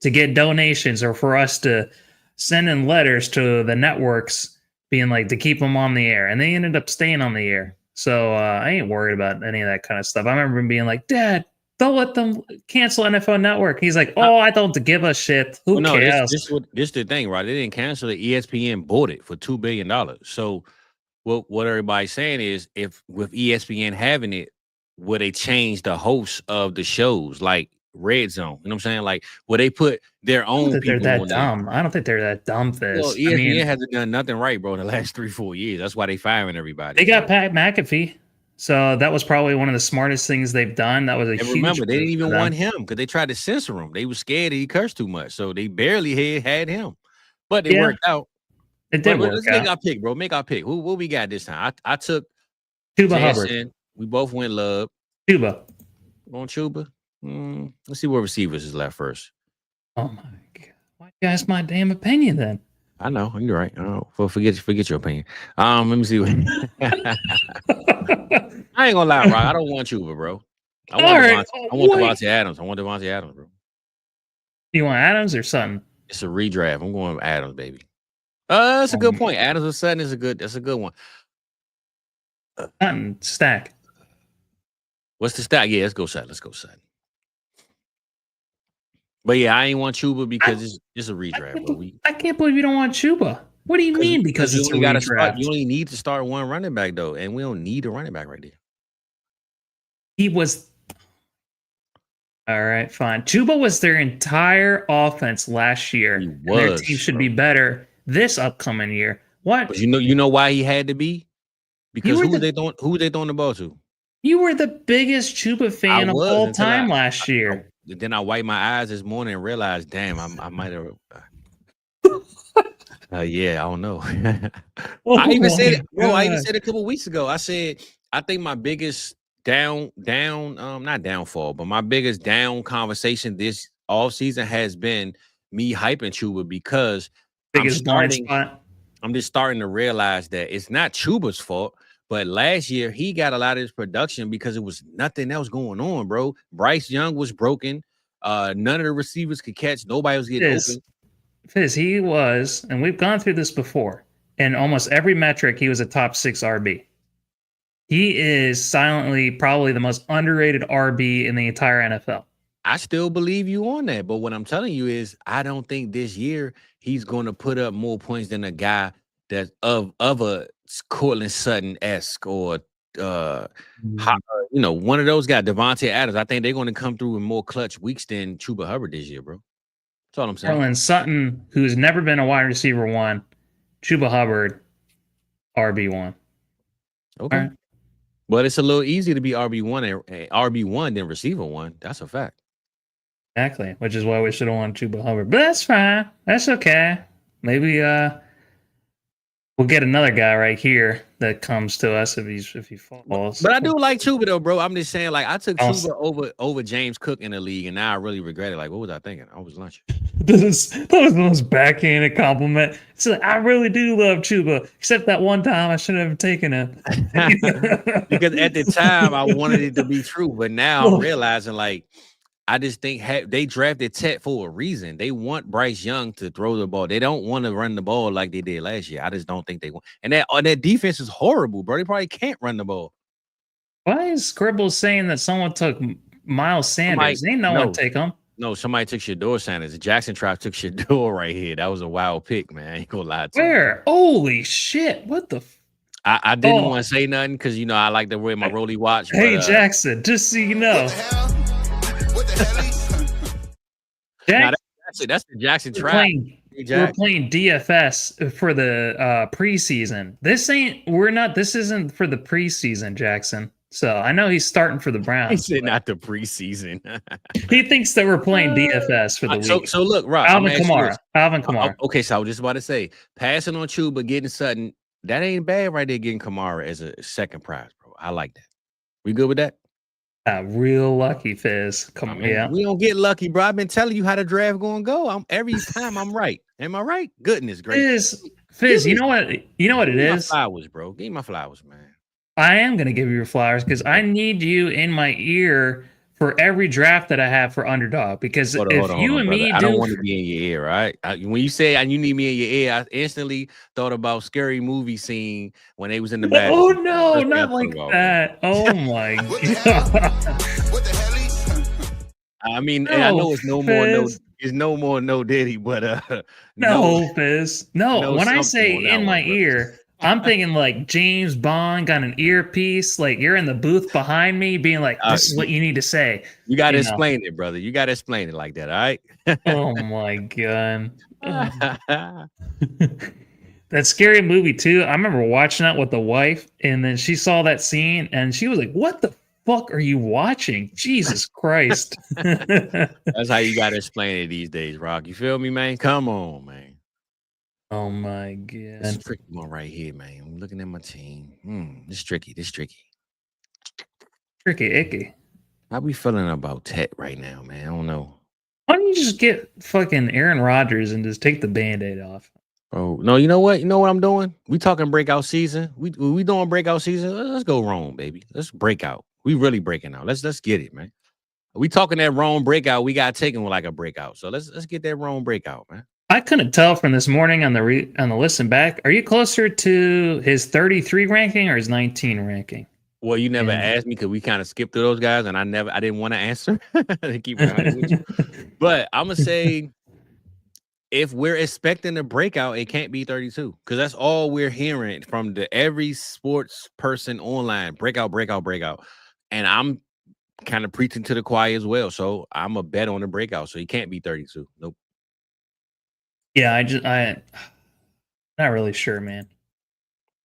to get donations or for us to send in letters to the networks being like to keep them on the air, and they ended up staying on the air. So I ain't worried about any of that kind of stuff. I remember him being like, "Dad, don't let them cancel NFL Network." He's like, "Oh, I don't give a shit. Who Well, no, this cares?" this what this the thing, right? They didn't cancel it. ESPN bought it for $2 billion. So what everybody's saying is, if with ESPN having it, will they change the hosts of the shows like Red Zone? You know what I'm saying? Like, will they put their I don't own think they're people that on there? dumb. I don't think they're that dumb, Well, Fizz. I ESPN mean, hasn't done nothing right, bro, in the last 3-4 years. That's why they firing everybody. they got So, Pat McAfee, so that was probably one of the smartest things they've done. That was a and huge remember, they move didn't for even them. want him because they tried to censor him. They were scared that he cursed too much, so they barely had him. But it Yeah, worked out. it But did work let's make out. our pick, bro. Make our pick. Who what we got this time? I took Chuba Hubbard. Jansen. We both went Love. Chuba. On Chuba. Let's see what receivers is left first. Oh my god! Why you ask my damn opinion then? I know you're right. Oh, well, forget your opinion. Let me see. I ain't gonna lie, Rock. I don't want Chuba, bro. I want All right, I want wait. Devontae Adams. I want Devontae Adams, bro. You want Adams or Sutton? It's a redraft. I'm going with Adams, baby. That's a good point. Adams or Sutton is a good. That's a good one. Sutton stack. What's the stack? Yeah, let's go Sutton. Let's go Sutton. But yeah, I ain't want Chuba because it's a redraft, bro. I can't believe you don't want Chuba. What do you mean? Because it's a gotta redraft? start. You only need to start one running back though, and we don't need a running back right there. He was. All right, fine. Chuba was their entire offense last year. He And their was, team should bro. be better this upcoming year. What? But you know why he had to be? Because were who they throwing the ball to? You were the biggest Chuba fan of all until time last year. Then I wiped my eyes this morning and realized, damn, I might have. Yeah, I don't know. I even said it, bro. I even said it a couple weeks ago. I said I think my biggest not downfall, but my biggest down conversation this off season has been me hyping Chuba because biggest blind spot. I'm just starting to realize that it's not Chuba's fault. But last year he got a lot of his production because it was nothing else going on, bro. Bryce Young was broken. None of the receivers could catch. Nobody was getting open. Fizz, he was, and we've gone through this before. In almost every metric, he was a top 6 RB. He is silently probably the most underrated RB in the entire NFL. I still believe you on that, but what I'm telling you is I don't think this year he's going to put up more points than a guy that's of a Cortland Sutton-esque or one of those guys, Devontae Adams. I think they're going to come through in more clutch weeks than Chuba Hubbard this year, bro. That's all I'm saying. Cortland Sutton, who's never been a wide receiver 1, Chuba Hubbard, RB1. Okay. Right. But it's a little easier to be RB1 than receiver 1. That's a fact. Exactly, which is why we should have won Chuba Hubbard. But that's fine. That's okay. Maybe we'll get another guy right here that comes to us if he falls. But I do like Chuba though, bro. I'm just saying, like I took Chuba over James Cook in the league, and now I really regret it. Like, what was I thinking? I was lunching. That was the most backhanded compliment. It's like, I really do love Chuba, except that one time I shouldn't have taken him. Because at the time I wanted it to be true, but now I'm realizing like I just think they drafted Tet for a reason. They want Bryce Young to throw the ball. They don't want to run the ball like they did last year. I just don't think they want. And that defense is horrible, bro. They probably can't run the ball. Why is Scribble saying that someone took Miles Sanders? Ain't no one take him. No, somebody took Shador Sanders. Jackson Tribe took Shador right here. That was a wild pick, man. I ain't gonna lie to you. Where? Holy shit. What the I didn't want to say nothing because I like to wear my Rolly watch. Hey, but, Jackson, just so you know. What the hell? That's the Jackson Tribe. We're playing DFS for the preseason. This isn't for the preseason, Jackson. So I know he's starting for the Browns. He said not the preseason. He thinks that we're playing DFS for the week. So look, Rob. Alvin Kamara. Okay, so I was just about to say, passing on Chuba, getting Sutton, that ain't bad right there, getting Kamara as a second prize, bro. I like that. We good with that? Real lucky, Fizz. Come on, yeah. We don't get lucky, bro. I've been telling you how the draft gonna go. Every time I'm right. Am I right? Goodness gracious. Fizz, you know what it is? Flowers, bro. Give me my flowers, man. I am gonna give you your flowers because I need you in my ear for every draft that I have for Underdog. Because if Hold you on, and brother. me I don't do, want to be in your ear, all right? When you say you need me in your ear, I instantly thought about Scary Movie scene when they was in the oh bathroom. no, First thing I not thought like about, man. that. Oh my What the god. hell? What the hell? I mean, and I No, know Fizz. it's no more no Diddy, but no, No, Fizz. No, no when I something say on that in my one, ear, I'm brother. thinking like James Bond got an earpiece, like you're in the booth behind me, being like, uh, "This is you, what you need to say," you got to you know. explain it, brother. You got to explain it like that, all right? Oh my god. Oh. That scary movie too. I remember watching that with the wife, and then she saw that scene, and she was like, "What the fuck are you watching? Jesus Christ!" That's how you got to explain it these days, Rock. You feel me, man? Come on, man. Oh my It's a god. tricky one right here, man. I'm looking at my team. This tricky. This tricky. Tricky icky. How we feeling about Tet right now, man? I don't know. Why don't you just get fucking Aaron Rodgers and just take the band-aid off? Oh no, you know what? You know what I'm doing? We talking breakout season. We doing breakout season. Let's go Rome, baby. Let's break out. We really breaking out. Let's get it, man. We talking that Rome breakout. We got taken like a breakout. So let's get that Rome breakout, man. I couldn't tell from this morning on the listen back. Are you closer to his 33 ranking or his 19 ranking? Well, you never And asked me because we kind of skipped through those guys, and I didn't want to answer to keep it 100 with you. But I'm gonna say if we're expecting a breakout, it can't be 32 because that's all we're hearing from every sports person online. Breakout, breakout, breakout. And I'm kind of preaching to the choir as well. So I'm a bet on the breakout. So he can't be 32. Nope. yeah, I not really sure, man.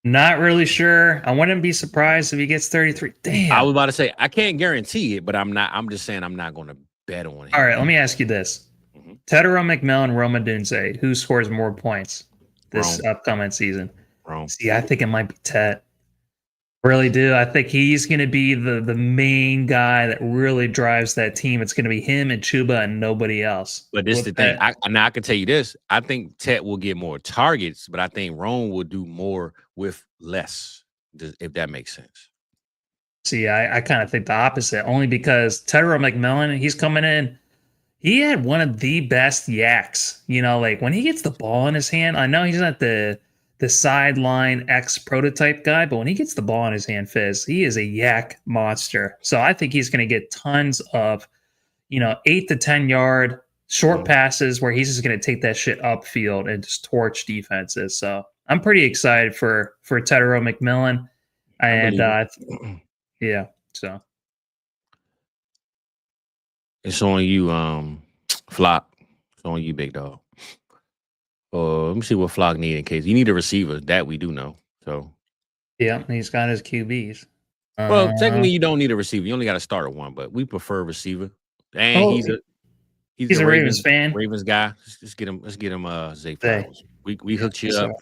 Not really sure. I wouldn't be surprised if he gets 33. I Damn. was about to say I can't guarantee it, but I'm just saying I'm not gonna bet on him. All right, let me ask you this. Mhm. Tedero McMillan, Roma Dunze, who scores more points this Wrong. upcoming season? Wrong. See, I think it might be Tet. Really do. I think he's going to be the main guy that really drives that team. It's going to be him and Chuba and nobody else. But this is With the thing. that, I can tell you this. I think Tet will get more targets, but I think Rome will do more with less, if that makes sense. see, I kind of think the opposite, only because Tedero McMillan, he's coming in. He had one of the best yaks. You know, like when he gets the ball in his hand, I know he's not the sideline X prototype guy, but when he gets the ball in his hand, Fizz, he is a yak monster. So I think he's going to get tons of, 8 to 10 yard short passes where he's just going to take that shit upfield and just torch defenses. So I'm pretty excited for Tedero McMillan, I and believe it. yeah, so It's on you, Flock. It's on you, big dog. Let me see what Flock need in case you need a receiver. That we do know. So, yeah, he's got his QBs. well, Uh, technically, you don't need a receiver. You only got to start at one, but we prefer a receiver. And oh, he's he's a a Ravens fan. Ravens guy. Let's get him. Let's get him. Zay Say, Flowers. We yeah, hooked you so up.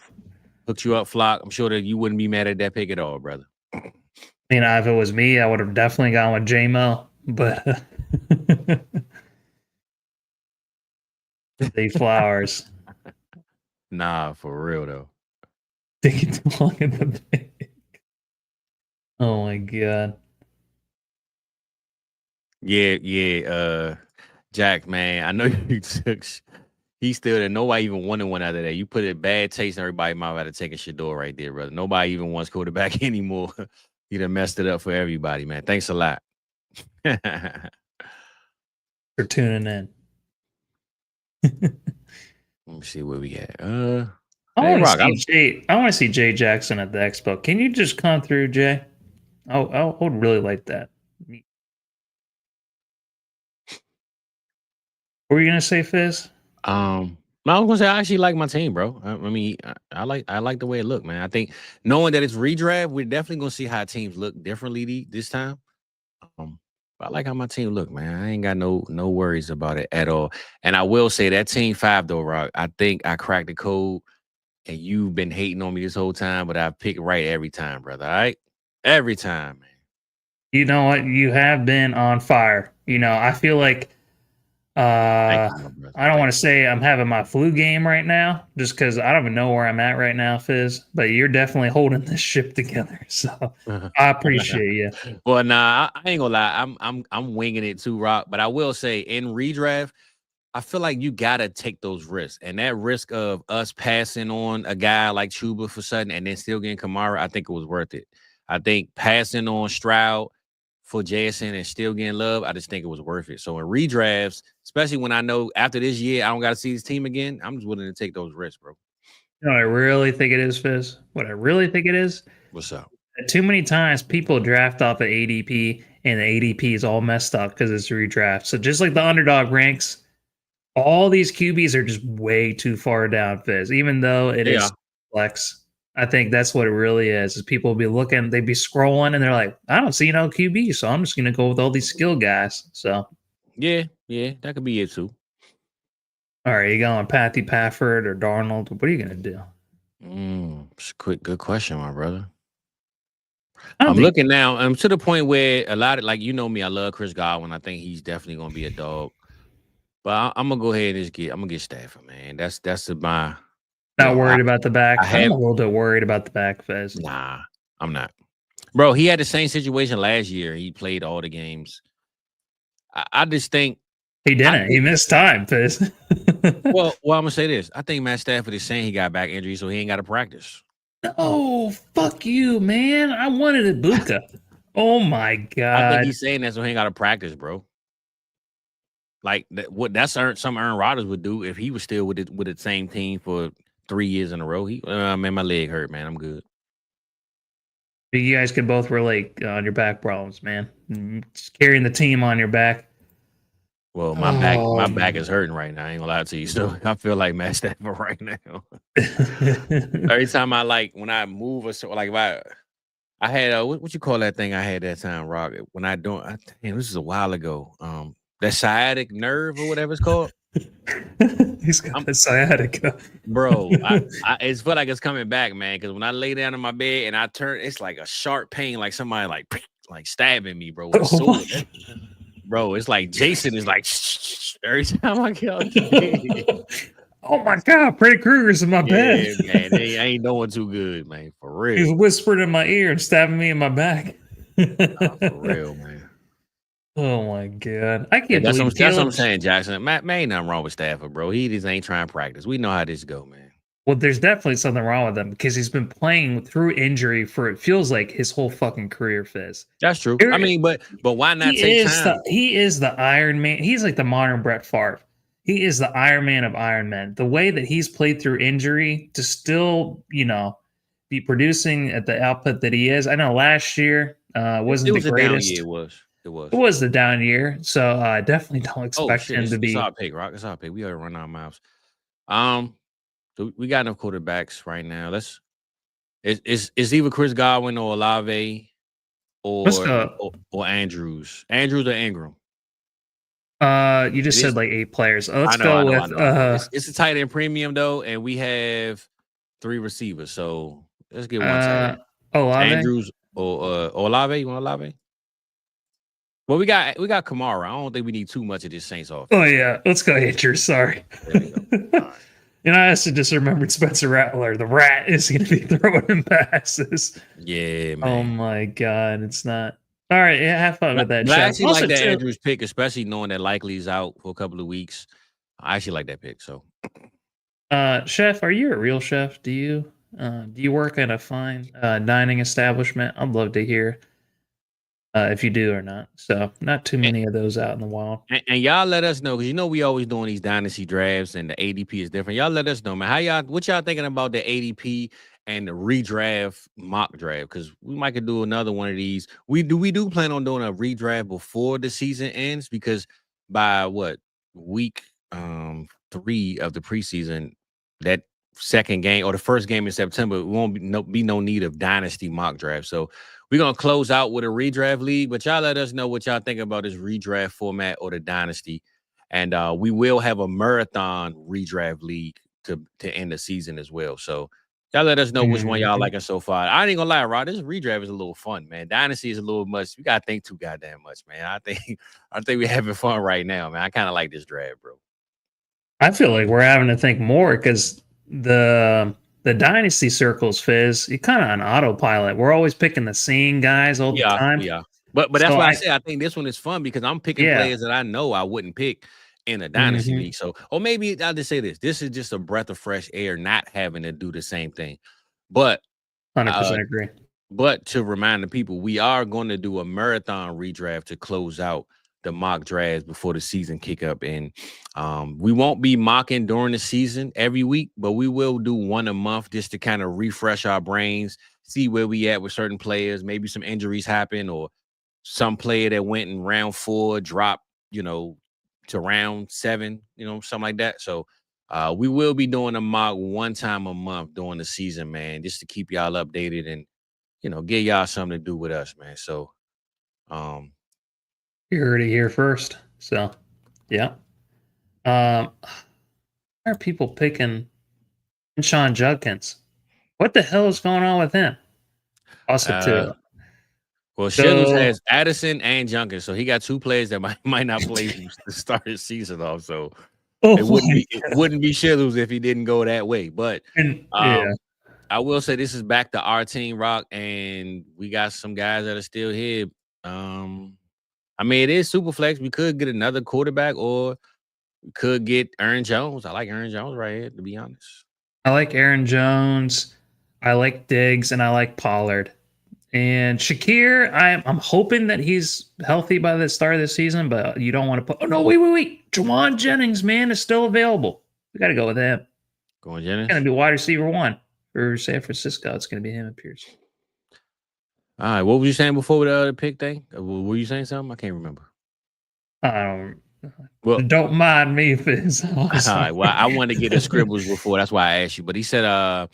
Hooked you up, Flock. I'm sure that you wouldn't be mad at that pick at all, brother. if it was me, I would have definitely gone with JMO, but the flowers Nah, for real though. taking too long in the pick. Oh my god. Yeah. Jack, man, I know you took. He still there. Nobody even wanted one out of that. You put a bad taste in everybody's mouth out of taking Shador right there, brother. Nobody even wants quarterback anymore. You done messed it up for everybody, man. Thanks a lot. Let For tuning in. me see what we got. I Hey, want to Rock. see Jay. I want to see Jay Jackson at the expo. Can you just come through, Jay? I would really like that. What were you gonna say, Fizz? No, I was gonna say I actually like my team, bro. I mean, I like the way it looked, man. I think knowing that it's redraft, we're definitely gonna see how teams look differently this time. But I like how my team look, man. I ain't got no worries about it at all. And I will say that team 5 though, Rock. I think I cracked the code, and you've been hating on me this whole time, but I pick right every time, brother. All right, every time, man. You know what? You have been on fire. I feel like Thank you, my brother. I don't want Thank to say I'm having my flu game right now, just because I don't even know where I'm at right now, Fizz. But you're definitely holding this ship together, so you. I appreciate you. Well, nah, I ain't gonna lie. I'm winging it too, Rock. But I will say in redraft, I feel like you gotta take those risks, and that risk of us passing on a guy like Chuba for sudden and then still getting Kamara, I think it was worth it. I think passing on Stroud for Jason and still getting love, I just think it was worth it. So in redrafts, especially when I know after this year I don't got to see this team again, I'm just willing to take those risks, bro. You know what I really think it is, Fizz? What I really think it is? What's up? Too many times people draft off of ADP and the ADP is all messed up because it's redraft. So just like the underdog ranks, all these QBs are just way too far down, Fizz. Even though it is flex, I think that's what it really is. Is people will be looking, they'd be scrolling, and they're like, I don't see no QB, so I'm just gonna go with all these skill guys. So Yeah, that could be it too. all right, you going Patty Pafford or Darnold? What are you gonna do? It's a good question, my brother. I don't I'm think looking now. I'm to the point where a lot of like you know me, I love Chris Godwin. I think he's definitely gonna be a dog. But I'm gonna go ahead and I'm gonna get Stafford, man. That's my not worried about the back. I have I'm a little bit worried about the back, Fizz. nah, I'm not. Bro, he had the same situation last year. He played all the games. I just think He didn't. He missed time, Fizz. well, I'm gonna say this. I think Matt Stafford is saying he got back injury, so he ain't got to practice. Oh, fuck you, man. I wanted Ibuka. Oh my god. I think he's saying that so he ain't got to practice, bro. Like that's something Aaron Rodgers would do if he was still with the same team for 3 years in a row. Man, my leg hurt, man. I'm good. You guys can both relate on your back problems, man. Just carrying the team on your back. Well, my back is hurting right now. I ain't gonna lie to you. So I feel like Matt Stafford right now. Every time when I move or so, like if I had what you call that thing I had that time, Rock? When this is a while ago. That sciatic nerve or whatever it's called. He's got the sciatica, bro. I it's feel like it's coming back, man. Because when I lay down in my bed and I turn, it's like a sharp pain, like somebody like stabbing me, bro. Bro, it's like Jason is like every time I get out the bed. Oh my god, Freddy Krueger's in my bed. Man, they ain't doing too good, man. For real. He's whispering in my ear and stabbing me in my back. For real, man. Oh my god. I can't that's believe what I'm saying, Jackson. Man, ain't nothing wrong with Stafford, bro. He just ain't trying to practice. We know how this go, man. Well, there's definitely something wrong with him because he's been playing through injury for it feels like his whole fucking career, Fizz. That's true. I mean, but why not take time? He is the Iron Man. He's like the modern Brett Favre. He is the Iron Man of Iron Men. The way that he's played through injury to still, be producing at the output that he is. I know last year wasn't the greatest. It was the down year. So I definitely don't expect him to be. It's our pick, Rock. It's our pick. We already run our mouths. We got enough quarterbacks right now. It's either Chris Godwin or Olave or Andrews. Andrews or Ingram. You just said like 8 players. Let's go with it's a tight end premium though, and we have 3 receivers. So let's get one tight end. Olave? Andrews or Olave. You want Olave? Well, we got Kamara. I don't think we need too much of this Saints offense. Oh yeah, let's go Andrews. Sorry. There we go. All right. I also just remembered Spencer Rattler. The rat is going to be throwing him passes. Yeah, man. Oh my god, it's not. All right, yeah, have fun with that. I actually like that Andrews pick, especially knowing that Likely is out for a couple of weeks. I actually like that pick. So, Chef, are you a real chef? Do you work at a fine dining establishment? I'd love to hear if you do or not. So, not too many of those out in the wild. And y'all let us know because we always doing these dynasty drafts and the ADP is different. Y'all let us know, man. What y'all thinking about the ADP and the redraft mock draft? Because we might could do another one of these. We do plan on doing a redraft before the season ends because by week 3 of the preseason, that second game or the first game in September, it won't be no need of dynasty mock draft. So we're gonna close out with a redraft league, but y'all let us know what y'all think about this redraft format or the dynasty, and we will have a marathon redraft league to end the season as well. So Y'all let us know which one y'all liking so far. I ain't gonna lie, Rod. This redraft is a little fun, man. Dynasty is a little much. We gotta think too goddamn much, man. I think we're having fun right now, man. I kind of like this draft, bro. I feel like we're having to think more because the dynasty circles, Fizz, you're kind of on autopilot. We're always picking the same guys all the time. Yeah. But that's why I say I think this one is fun because I'm picking players that I know I wouldn't pick in a dynasty league. So, or maybe I'll just say this: this is just a breath of fresh air, not having to do the same thing. But 100% agree. But to remind the people, we are going to do a marathon redraft to close out the mock drafts before the season kick up. And we won't be mocking during the season every week, but we will do one a month just to kind of refresh our brains, see where we at with certain players. Maybe some injuries happen or some player that went in round 4 dropped, to round 7, something like that. So we will be doing a mock one time a month during the season, man, just to keep y'all updated and get y'all something to do with us, man. So, you heard it here first. So, yeah. Why are people picking Sean Judkins? What the hell is going on with him? Also, too. Well, Shields has Addison and Junkins, so he got 2 players that might not play to start his season off. So it wouldn't be Shields if he didn't go that way. But I will say this is back to our team, Rock, and we got some guys that are still here. I mean, it is Superflex. We could get another quarterback, or we could get Aaron Jones. I like Aaron Jones right here, to be honest. I like Aaron Jones. I like Diggs, and I like Pollard. And Shakir, I'm hoping that he's healthy by the start of the season, but you don't want to put. Oh no, wait! Jawan Jennings, man, is still available. We got to go with him. Going Jennings. It's gonna be wide receiver 1 for San Francisco. It's gonna be him and Pierce. All right, what were you saying before with the other pick thing? Were you saying something? I can't remember. Well, don't mind me if it's awesome. All right. Well, I wanted to get the scribbles before. That's why I asked you. But he said,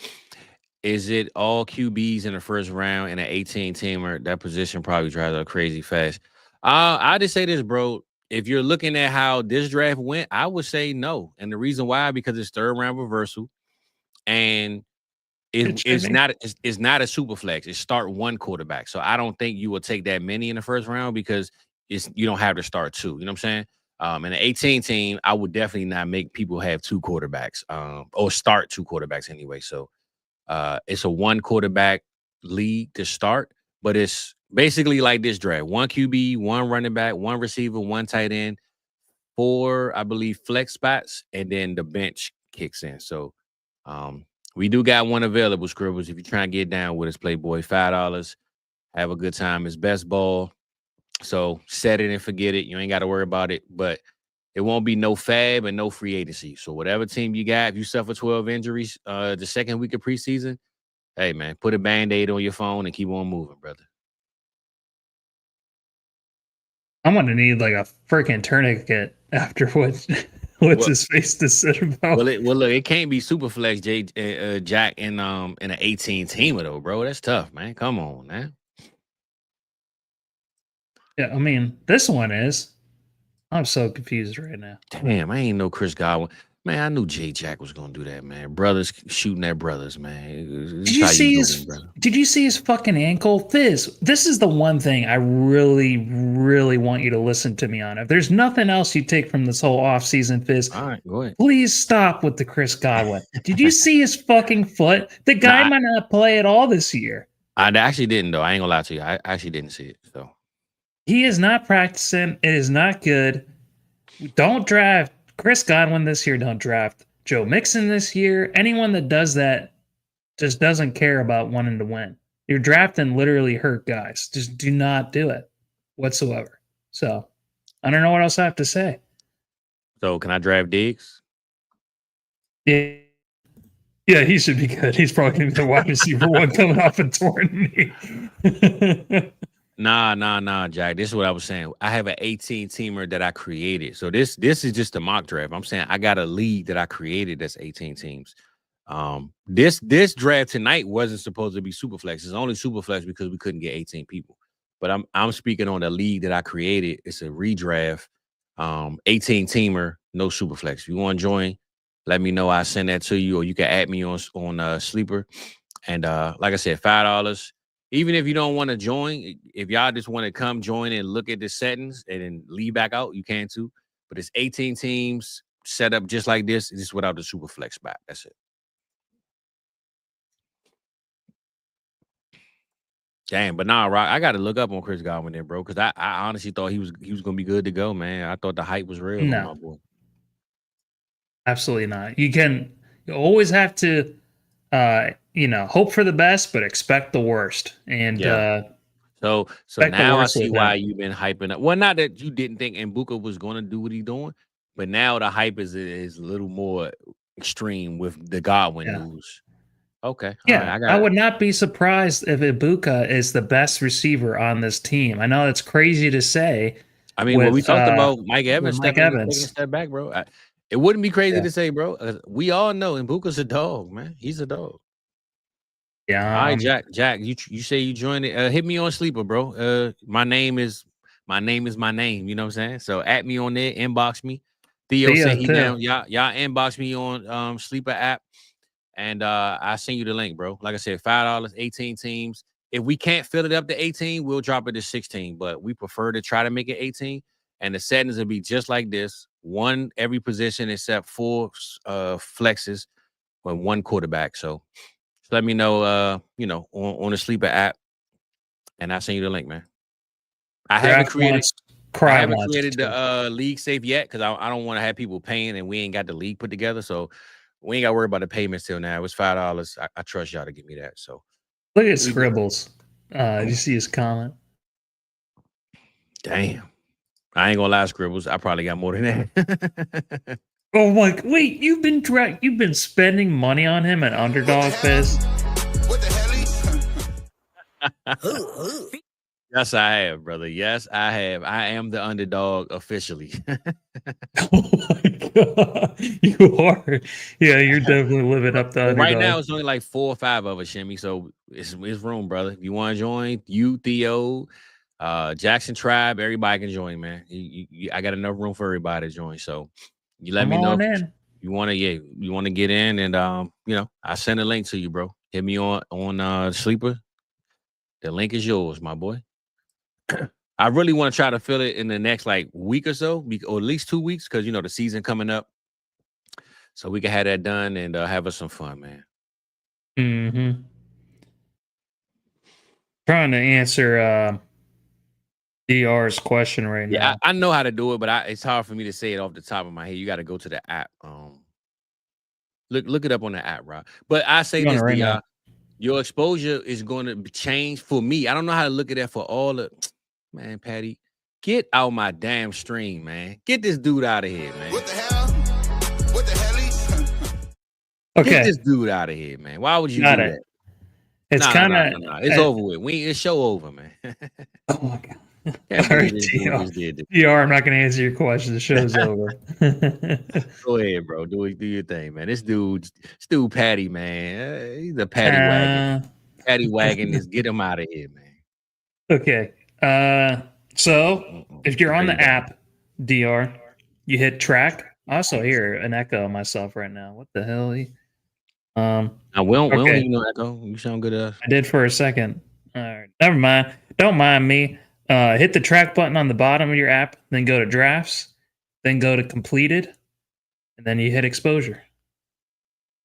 is it all QBs in the first round and an 18-teamer? That position probably drives up crazy fast. I just say this, bro. If you're looking at how this draft went, I would say no. And the reason why, because it's 3rd round reversal. And it's not a super flex. It's start 1 quarterback. So I don't think you will take that many in the first round because you don't have to start 2. You know what I'm saying? In an 18 team, I would definitely not make people have 2 quarterbacks or start 2 quarterbacks anyway. So it's a 1 quarterback league to start, but it's basically like this draft: 1 QB, 1 running back, 1 receiver, 1 tight end, 4, I believe, flex spots, and then the bench kicks in. So we do got 1 available, Scribbles. If you're trying to get down with us, Playboy, $5. Have a good time. It's best ball. So set it and forget it. You ain't got to worry about it. But it won't be no fab and no free agency. So whatever team you got, if you suffer 12 injuries the 2nd week of preseason, hey, man, put a Band-Aid on your phone and keep on moving, brother. I'm going to need like a freaking tourniquet after what's his face to sit about. Well, look, it can't be Superflex, Jack, in an 18-teamer, though, bro. That's tough, man. Come on, man. Yeah, I mean, this one is. I'm so confused right now. Damn, I ain't know Chris Godwin. Man, I knew J Jack was gonna do that, man. Brothers shooting at brothers, man. Did you see his fucking ankle? This is the one thing I really, really want you to listen to me on. If there's nothing else you take from this whole offseason, Fizz, all right, go ahead. Please stop with the Chris Godwin. Did you see his fucking foot? The guy might not play at all this year. I actually didn't, though. I ain't gonna lie to you. I actually didn't see it. So he is not practicing. It is not good. Don't draft Chris Godwin this year. Don't draft Joe Mixon this year. Anyone that does that just doesn't care about wanting to win. You're drafting literally hurt guys. Just do not do it whatsoever. So I don't know what else I have to say. So can I draft Diggs? Yeah, he should be good. He's probably going to be the wide receiver 1 coming off a torn knee. Nah, Jack. This is what I was saying. I have an 18-teamer that I created. So this is just a mock draft. I'm saying I got a league that I created that's 18 teams. This draft tonight wasn't supposed to be Superflex. It's only Superflex because we couldn't get 18 people. But I'm speaking on the league that I created. It's a redraft, 18-teamer, no Superflex. If you want to join, let me know. I send that to you, or you can add me on Sleeper. And like I said, $5. Even if you don't want to join, if y'all just want to come join and look at the settings and then leave back out, you can too. But it's 18 teams set up just like this, just without the Superflex spot. That's it. Damn, but nah, Rock, I got to look up on Chris Godwin there, bro, because I honestly thought he was gonna be good to go, man. I thought the hype was real on my No, boy. absolutely not. You always have to, hope for the best, but expect the worst. And Yeah. So expect the now I worst see with why him. you've been hyping up. Well, not that you didn't think Mbuka was going to do what he's doing, but now the hype is a little more extreme with the Godwin Yeah. news. Okay, all right, Yeah, I I got it. would not be surprised if Ibuka is the best receiver on this team. I know it's crazy to say I mean, when we talked about Mike with Evans Mike taking a Evans. step back, bro, it wouldn't be crazy Yeah. to say, bro. We all know Mbuka's a dog, man. He's a dog. All Yeah. right, Jack, you say you joined it. Hit me on Sleeper, bro. My name is my name. You know what I'm saying? So at me on there, inbox me. Theo Theo said he too. down. Y'all inbox me on Sleeper app, and I send you the link, bro. Like I said, $5, 18 teams. If we can't fill it up to 18, we'll drop it to 16. But we prefer to try to make it 18. And the settings will be just like this: one every position except 4 flexes with 1 quarterback. So just let me know, on the Sleeper app, and I'll send you the link, man. I haven't Draft created once, I cry haven't once. created Too. the league safe yet because I don't want to have people paying and we ain't got the league put together. So we ain't got to worry about the payments till now. It was $5. I trust y'all to give me that. So Look at we good. Scribbles. Did you see his comment? Damn. I ain't gonna lie, Scribbles. I probably got more than that. Oh my! Wait, you've been spending money on him at Underdog, Fizz. What the hell? Yes, I have, brother. Yes, I have. I am the underdog officially. Oh my god, you are. Yeah, you're definitely living up to But right Underdog. now, it's only like 4 or 5 of us, Shimmy. So it's room, brother. If you want to join, you, Theo, Jackson Tribe, everybody can join, man. I got enough room for everybody to join. So you let Come me know on if in. you want to. Yeah, you want to get in, and I send a link to you, bro. Hit me on Sleeper. The link is yours, my boy. I really want to try to fill it in the next like week or so, or at least 2 weeks, because the season coming up, so we can have that done and have us some fun, man. Mm-hmm. Trying to answer DR's question right Yeah, now. I know how to do it, but it's hard for me to say it off the top of my head. You got to go to the app. Look it up on the app, Rob. But I say I'm on it this, right now. your exposure is going to change for me. I don't know how to look at that for all the man, Patty. Get out my damn stream, man. Get this dude out of here, man. What the hell? What the hell? Get Okay, this dude out of here, man. Why would you got do it. that? It's kind of. No. It's over with. It's show over, man. Oh my god. Can't All believe right, this dude DR. just did this. DR, I'm not going to answer your question. The show's over. Go ahead, bro. Do your thing, man. This dude, Patty, man. He's a Patty wagon. Patty wagon is get him out of here, man. Okay. So if you're on the app, DR, you hit track. I also hear an echo of myself right now. What the hell? Now, we don't Okay. hear no echo. You sound good to us. I did for a second. All right. Never mind. Don't mind me. Hit the track button on the bottom of your app, then go to drafts, then go to completed, and then you hit exposure.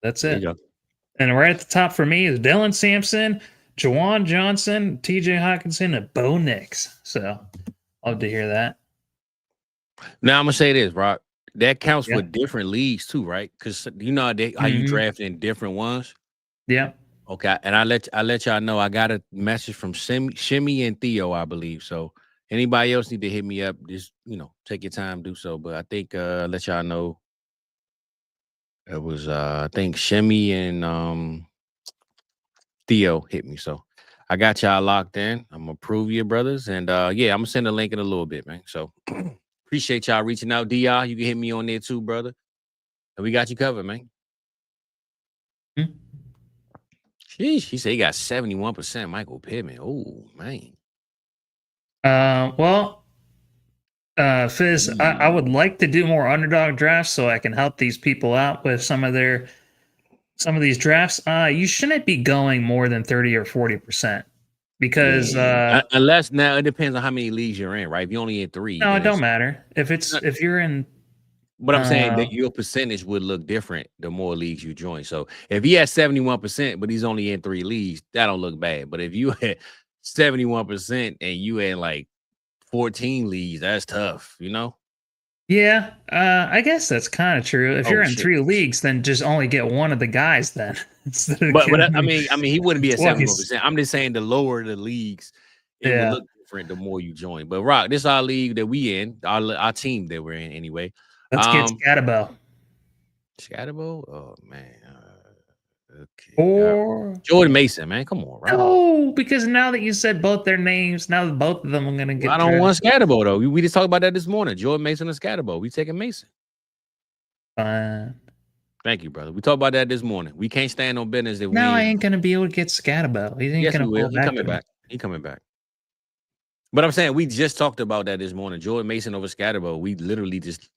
That's There it. you go. And right at the top for me is Dylan Sampson, Jawan Johnson, TJ Hawkinson, and Bo Nix. So love to hear that. Now I'm gonna say this, Rock. That counts Yeah. for different leagues too, right? Because you know how you draft in different ones. Yeah. Okay, and I let y'all know I got a message from Shimmy and Theo, I believe. So anybody else need to hit me up, just take your time, do so. But I think let y'all know it was I think Shimmy and Theo hit me. So I got y'all locked in. I'm gonna prove you, brothers, and I'm gonna send a link in a little bit, man. So appreciate y'all reaching out. DR, you can hit me on there too, brother. And we got you covered, man. Hmm. Sheesh, he said he got 71% Michael Pittman. Oh, man. Well, Fizz, I would like to do more underdog drafts so I can help these people out with some of these drafts. You shouldn't be going more than 30 or 40% because unless now it depends on how many leagues you're in, right? If you're only in 3, no, then it don't matter. If you're in but I'm saying that your percentage would look different the more leagues you join. So if he has 71%, but he's only in 3 leagues, that don't look bad. But if you had 71% and you in like 14 leagues, that's tough, you know? yeah, I guess that's kind of true. If you're in 3 leagues, then just only get one of the guys then. Instead of but I mean he wouldn't be at 71%. I'm just saying the lower the leagues, it would look different the more you join. But Rock, this is our league that we in, our team that we're in anyway. Let's get Scatterbo. Scatterbo? Oh man. Okay. Or Jordan Mason, man. Come on, right? No, because now that you said both their names, now that both of them are gonna get. I don't want Scatterbo though. We just talked about that this morning. Jordan Mason and Scatterbo. We taking Mason. Fine. Thank you, brother. We talked about that this morning. We can't stand on business that I ain't gonna be able to get Scatterbo. He ain't gonna pull back. He coming back. He coming back. But I'm saying we just talked about that this morning. Jordan Mason over Scatterbo. We literally just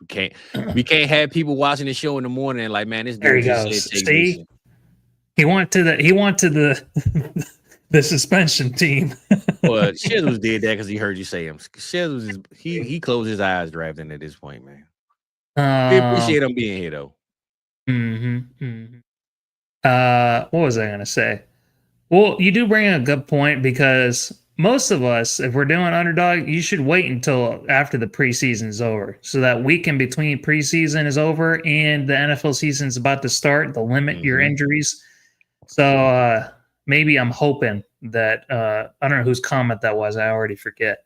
can't have people watching the show in the morning and like, man, this dude just said see Mason. He went to the the suspension team. Well, Shizzles did that because he heard you say him. Shizzles he closed his eyes drafting at this point, man. We appreciate him being here though. What was I gonna say? Well, you do bring a good point because most of us, if we're doing underdog, you should wait until after the preseason is over, so that week in between preseason is over and the NFL season is about to start. To limit your injuries. So maybe I'm hoping that I don't know whose comment that was. I already forget.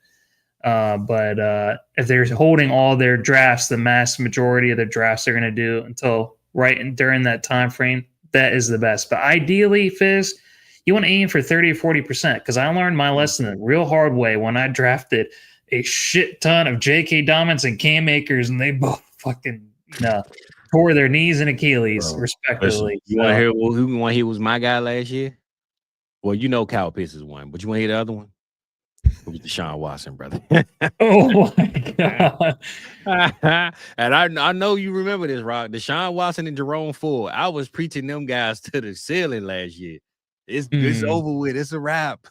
But if they're holding all their drafts, the mass majority of their drafts they're going to do until during that time frame, that is the best. But ideally, Fizz, you want to aim for 30 or 40% because I learned my lesson the real hard way when I drafted a shit ton of J.K. Dominance and Cam Akers, and they both fucking tore their knees and Achilles, respectively. You want to hear who was my guy last year? Well, you know Kyle Pitts is one, but you want to hear the other one? It was Deshaun Watson, brother. Oh my god! And I know you remember this, Rock. Deshaun Watson and Jerome Ford. I was preaching them guys to the ceiling last year. It's over with. It's a wrap.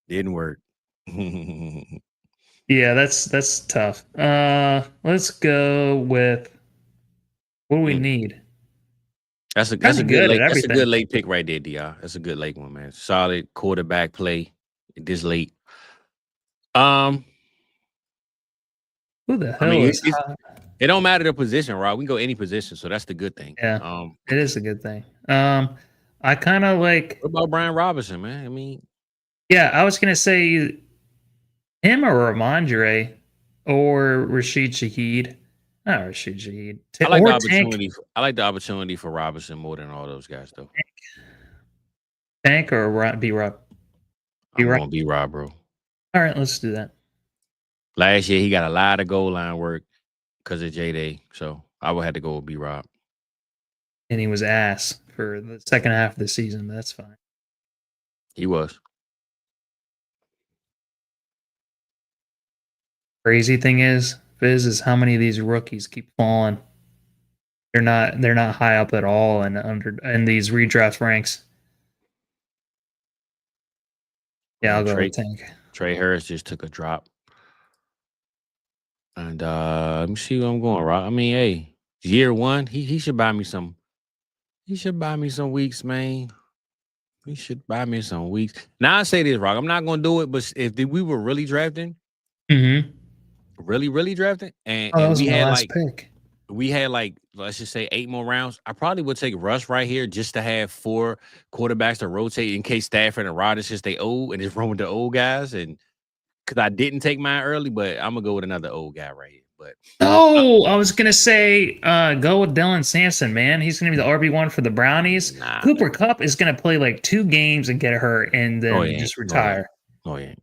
Didn't work. Yeah, that's tough. Let's go with what do we need? That's a good late pick right there, DR. That's a good late one, man. Solid quarterback play this late. Who the hell is it don't matter the position, Rob. We can go any position, so that's the good thing. Yeah, it is a good thing. I kind of like. What about Brian Robinson, man? I mean, yeah, I was gonna say him or Ramondre or Rashid Shaheed. Not Rashid Shaheed. I like the opportunity. I like the opportunity for Robinson more than all those guys, though. Tank or B-Rob? B-Rob, bro. All right, let's do that. Last year, he got a lot of goal line work because of J-Day, so I would have to go with B-Rob. And he was ass for the second half of the season, but that's fine. He was. Crazy thing is how many of these rookies keep falling. They're not high up at all in these redraft ranks. Yeah, I'll go with Tank. Trey Harris just took a drop. And let me see where I'm going, Rob. I mean, hey, year one, he should buy me some. He should buy me some weeks, man. He should buy me some weeks. Now I say this, Rock. I'm not gonna do it, but if we were really drafting, really drafting, and we had like pick. We had like, let's just say 8 more rounds. I probably would take Russ right here just to have 4 quarterbacks to rotate in case Stafford and Rodgers just stay old and just run with the old guys. And because I didn't take mine early, but I'm gonna go with another old guy right here. But I was gonna say go with Dylan Sampson, man. He's gonna be the RB1 for the Brownies. Cooper Kupp is gonna play like 2 games and get hurt and then just retire. Oh yeah.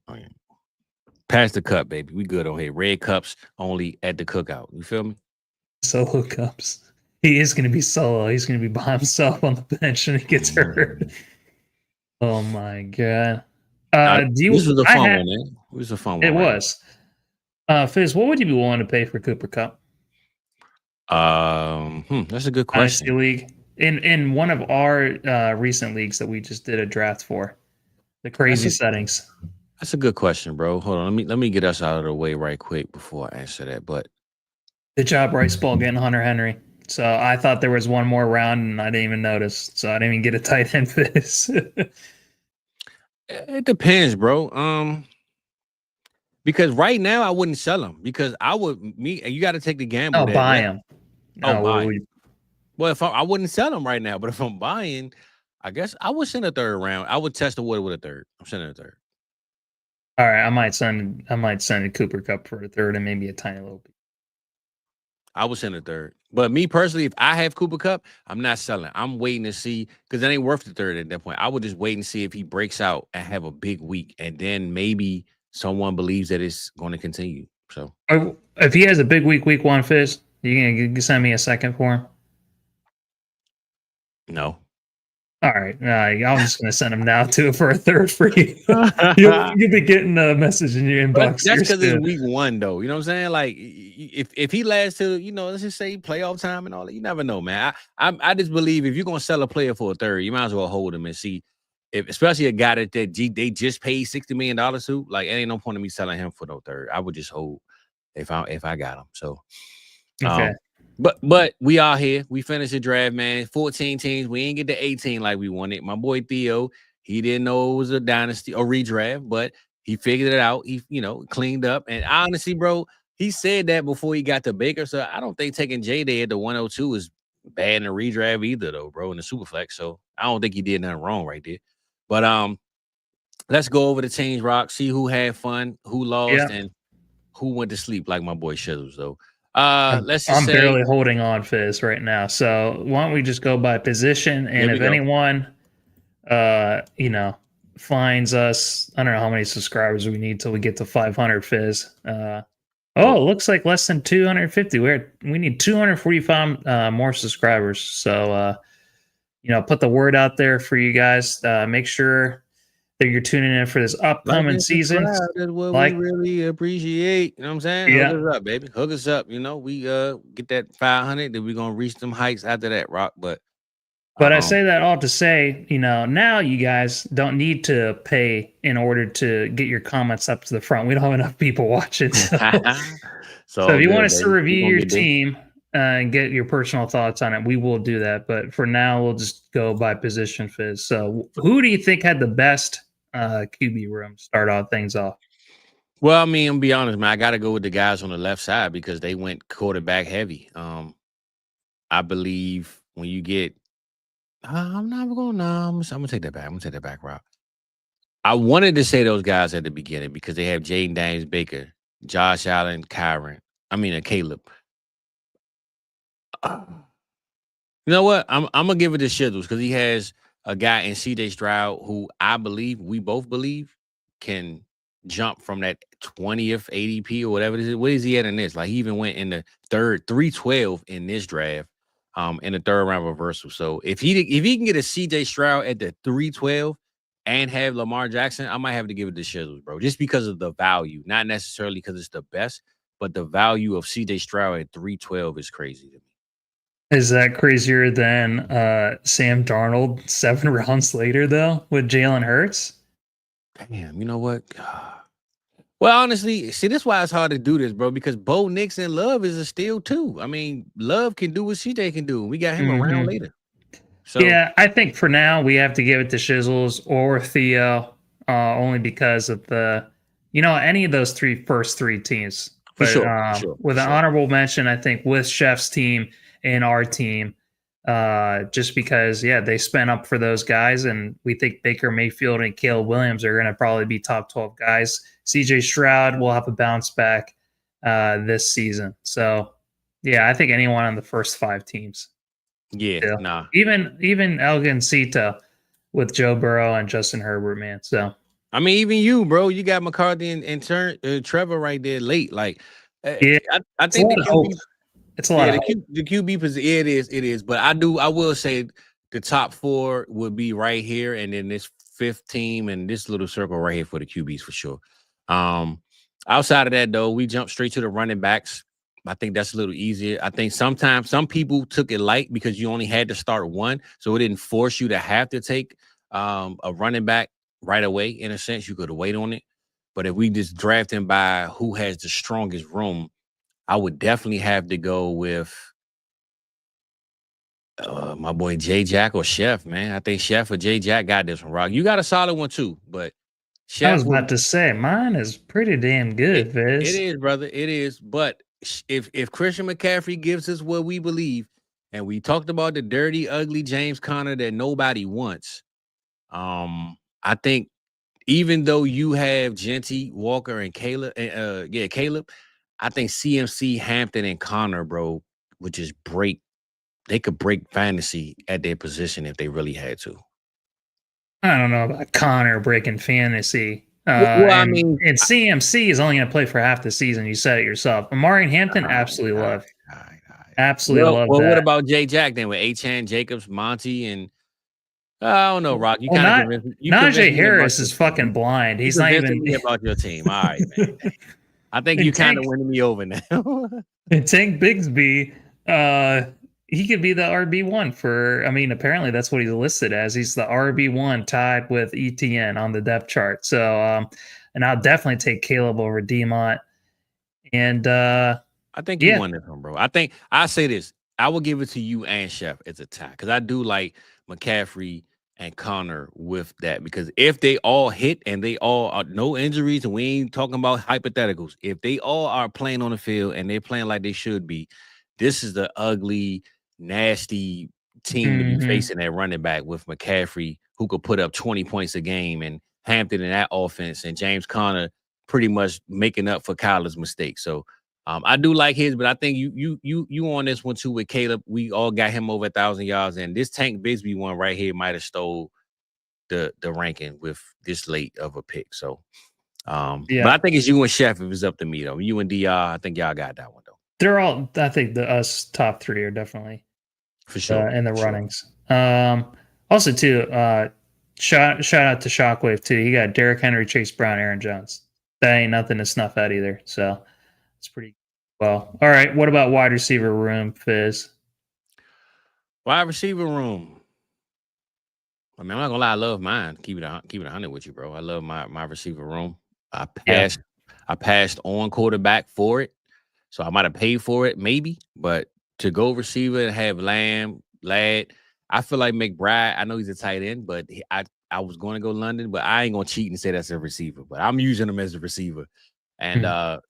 Pass the cup, baby. We good on here. Red cups only at the cookout. You feel me? Solo cups. He is going to be solo. He's going to be by himself on the bench and he gets hurt. Oh my god! This was a fun one, man. It was a fun one. It was. Fizz, what would you be willing to pay for Cooper Cup? That's a good Dynasty question. League. In one of our recent leagues that we just did a draft for. The That's crazy a settings. that's a good question, bro. Hold on, let me get us out of the way right quick before I answer that. But Good job, Rice Ball, getting Hunter Henry. So I thought there was one more round and I didn't even notice. So I didn't even get a tight end for this. it depends, bro. Because right now I wouldn't sell him because I would you got to take the gamble Oh, that buy him. No, buy. Well, if I wouldn't sell him right now, but if I'm buying, I guess I would send a third round. I would test the water with a third. I'm sending a third. all right, I might send a Cooper Cup for a third and maybe a tiny little bit. I would send a third. But me personally, if I have Cooper Cup, I'm not selling. I'm waiting to see because that ain't worth the third at that point. I would just wait and see if he breaks out and have a big week, and then maybe someone believes that it's going to continue. So If he has a big week 1, Fizz, you gonna send me a second for him? no. All right, I'm just gonna send him now too for a third for you. You'll be getting a message in your But inbox. that's because it's week 1, though. You know what I'm saying? Like, if he lasts till let's just say playoff time and all that, you never know, man. I just believe if you're gonna sell a player for a third, you might as well hold him and see. If especially a guy that they just paid $60 million to, like, it ain't no point in me selling him for no third. I would just hold if I got him. So, Okay. But we are here. We finished the draft, man. 14 teams. We ain't get to 18 like we wanted. My boy Theo, he didn't know it was a dynasty or redraft, but he figured it out. He, cleaned up. And honestly, bro, he said that before he got to Baker. So I don't think taking J-Day at the 102 is bad in the redraft either, though, bro, in the Superflex. So I don't think he did nothing wrong right there. But let's go over the teams, Rock, see who had fun, who lost, and who went to sleep like my boy Shizzles, though. Let's just I'm say barely holding on Fizz right now. So why don't we just go by position? And if anyone, finds us, I don't know how many subscribers we need till we get to 500 Fizz. It looks like less than 250. We need 245 more subscribers. So, put the word out there for you guys. Make sure that you're tuning in for this upcoming season. That's what we really appreciate. You know what I'm saying? Yeah. Hook us up, baby. Hook us up. We get that 500, then we're gonna reach them heights after that, Rock. But I say that all to say, now you guys don't need to pay in order to get your comments up to the front. We don't have enough people watching. So if you want us to review your team and get your personal thoughts on it, we will do that. But for now, we'll just go by position, Fizz. So who do you think had the best QB room? Start off things off. Well, I mean, I'm gonna be honest, man. I got to go with the guys on the left side because they went quarterback heavy. I believe when you get, I'm not going. No, I'm gonna take that back. I'm gonna take that back, Rob. I wanted to say those guys at the beginning because they have Jaden Daniels Baker, Josh Allen, Caleb. You know what? I'm gonna give it to Shizzles because he has a guy in CJ Stroud who we both believe can jump from that 20th ADP or whatever it is. What is he at in this? Like, he even went in the 312 in this draft, in the third round reversal. So if he can get a CJ Stroud at the 312 and have Lamar Jackson, I might have to give it to Shizzles, bro, just because of the value, not necessarily because it's the best, but the value of CJ Stroud at 312 is crazy to me. Is that crazier than Sam Darnold 7 rounds later, though, with Jalen Hurts? Damn, you know what? Well, honestly, see, this is why it's hard to do this, bro, because Bo Nix and Love is a steal, too. I mean, Love can do what CJ can do. We got him around later. So yeah, I think for now we have to give it to Shizzles or Theo, only because of any of those first three teams. For But sure. With an honorable mention, I think with Chef's team and our team, just because, they spent up for those guys, and we think Baker Mayfield and Caleb Williams are going to probably be top 12 guys. CJ Stroud will have a bounce back this season. So, I think anyone on the first 5 teams. Yeah, nah. Even Elgin Cita with Joe Burrow and Justin Herbert, man. So I mean, even you, bro, you got McCarthy and Trevor right there late. Like, I think it's a lot of hope. The QB position, it is. But I will say the top 4 would be right here, and then this 5th team and this little circle right here for the QBs for sure. Outside of that, though, we jump straight to the running backs. I think that's a little easier. I think sometimes some people took it light because you only had to start one, so it didn't force you to have to take a running back right away. In a sense, you could wait on it. But if we just draft him by who has the strongest room, I would definitely have to go with my boy J Jack or Chef, man. I think Chef or J Jack got this one, Rock. You got a solid one too, but I Chef was about to say mine is pretty damn good, it Fizz. is, brother. It is. But if Christian McCaffrey gives us what we believe, and we talked about the dirty, ugly James Conner that nobody wants, I think even though you have Genty, Walker, and Caleb, Caleb, I think CMC, Hampton, and Connor, bro, would just break. They could break fantasy at their position if they really had to. I don't know about Connor breaking fantasy. Well, I And mean, CMC is only going to play for half the season. You said it yourself. Amari and Hampton, absolutely love. Absolutely love well, that. what about J Jack then with Achan, Jacobs, Monty, and I don't know, Rock. You Well, kind of not convinced me. You Najee convinced me about Harris your is team. fucking blind. You He's not convinced even. me about your team. All right, man. I think And you kind of Tank- winning me over now. And Tank Bigsby, he could be the RB1 for. I mean, apparently that's what he's listed as. He's the RB1 tied with ETN on the depth chart. So, and I'll definitely take Caleb over Demont. And I think you yeah. won this one, bro. I think I say this. I will give it to you and Chef as a tie because I do like McCaffrey and Connor with that because if they all hit and they all are no injuries and we ain't talking about hypotheticals, if they all are playing on the field and they're playing like they should be, this is the ugly, nasty team to be facing at running back with McCaffrey who could put up 20 points a game and Hampton in that offense and James Conner pretty much making up for Kyler's mistakes. So I do like his, but I think you on this one too with Caleb. We all got him over 1,000 yards, and this Tank Bigsby one right here might have stole the ranking with this late of a pick. So, but I think it's you and Chef. If it's up to me though, you and DR, I think y'all got that one though. They're all. I think us top three are definitely for sure in the runnings. Also, too, shout out to Shockwave too. He got Derrick Henry, Chase Brown, Aaron Jones. That ain't nothing to snuff at either. So it's pretty well. All right. What about wide receiver room, Fizz? Wide receiver room. I mean, I'm not gonna lie, I love mine. Keep it 100 with you, bro. I love my receiver room. I passed on quarterback for it, so I might have paid for it, maybe. But to go receiver and have Lamb, Ladd, I feel like McBride. I know he's a tight end, but I was going to go London, but I ain't gonna cheat and say that's a receiver. But I'm using him as a receiver. And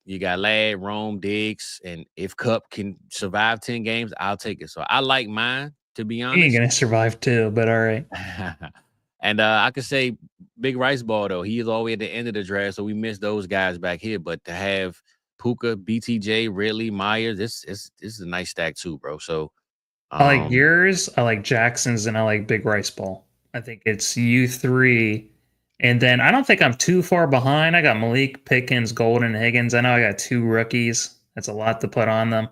you got Ladd, Rome, Diggs, and if Cup can survive 10 games, I'll take it. So I like mine, to be honest. He ain't gonna survive too, but all right. And I could say Big Rice Ball, though. He is all the way at the end of the draft, so we missed those guys back here. But to have Puka, BTJ, Ridley, Myers, this is a nice stack too, bro. So I like yours, I like Jackson's, and I like Big Rice Ball. I think it's you three. And then I don't think I'm too far behind. I got Malik, Pickens, Golden, Higgins. I know I got 2 rookies. That's a lot to put on them.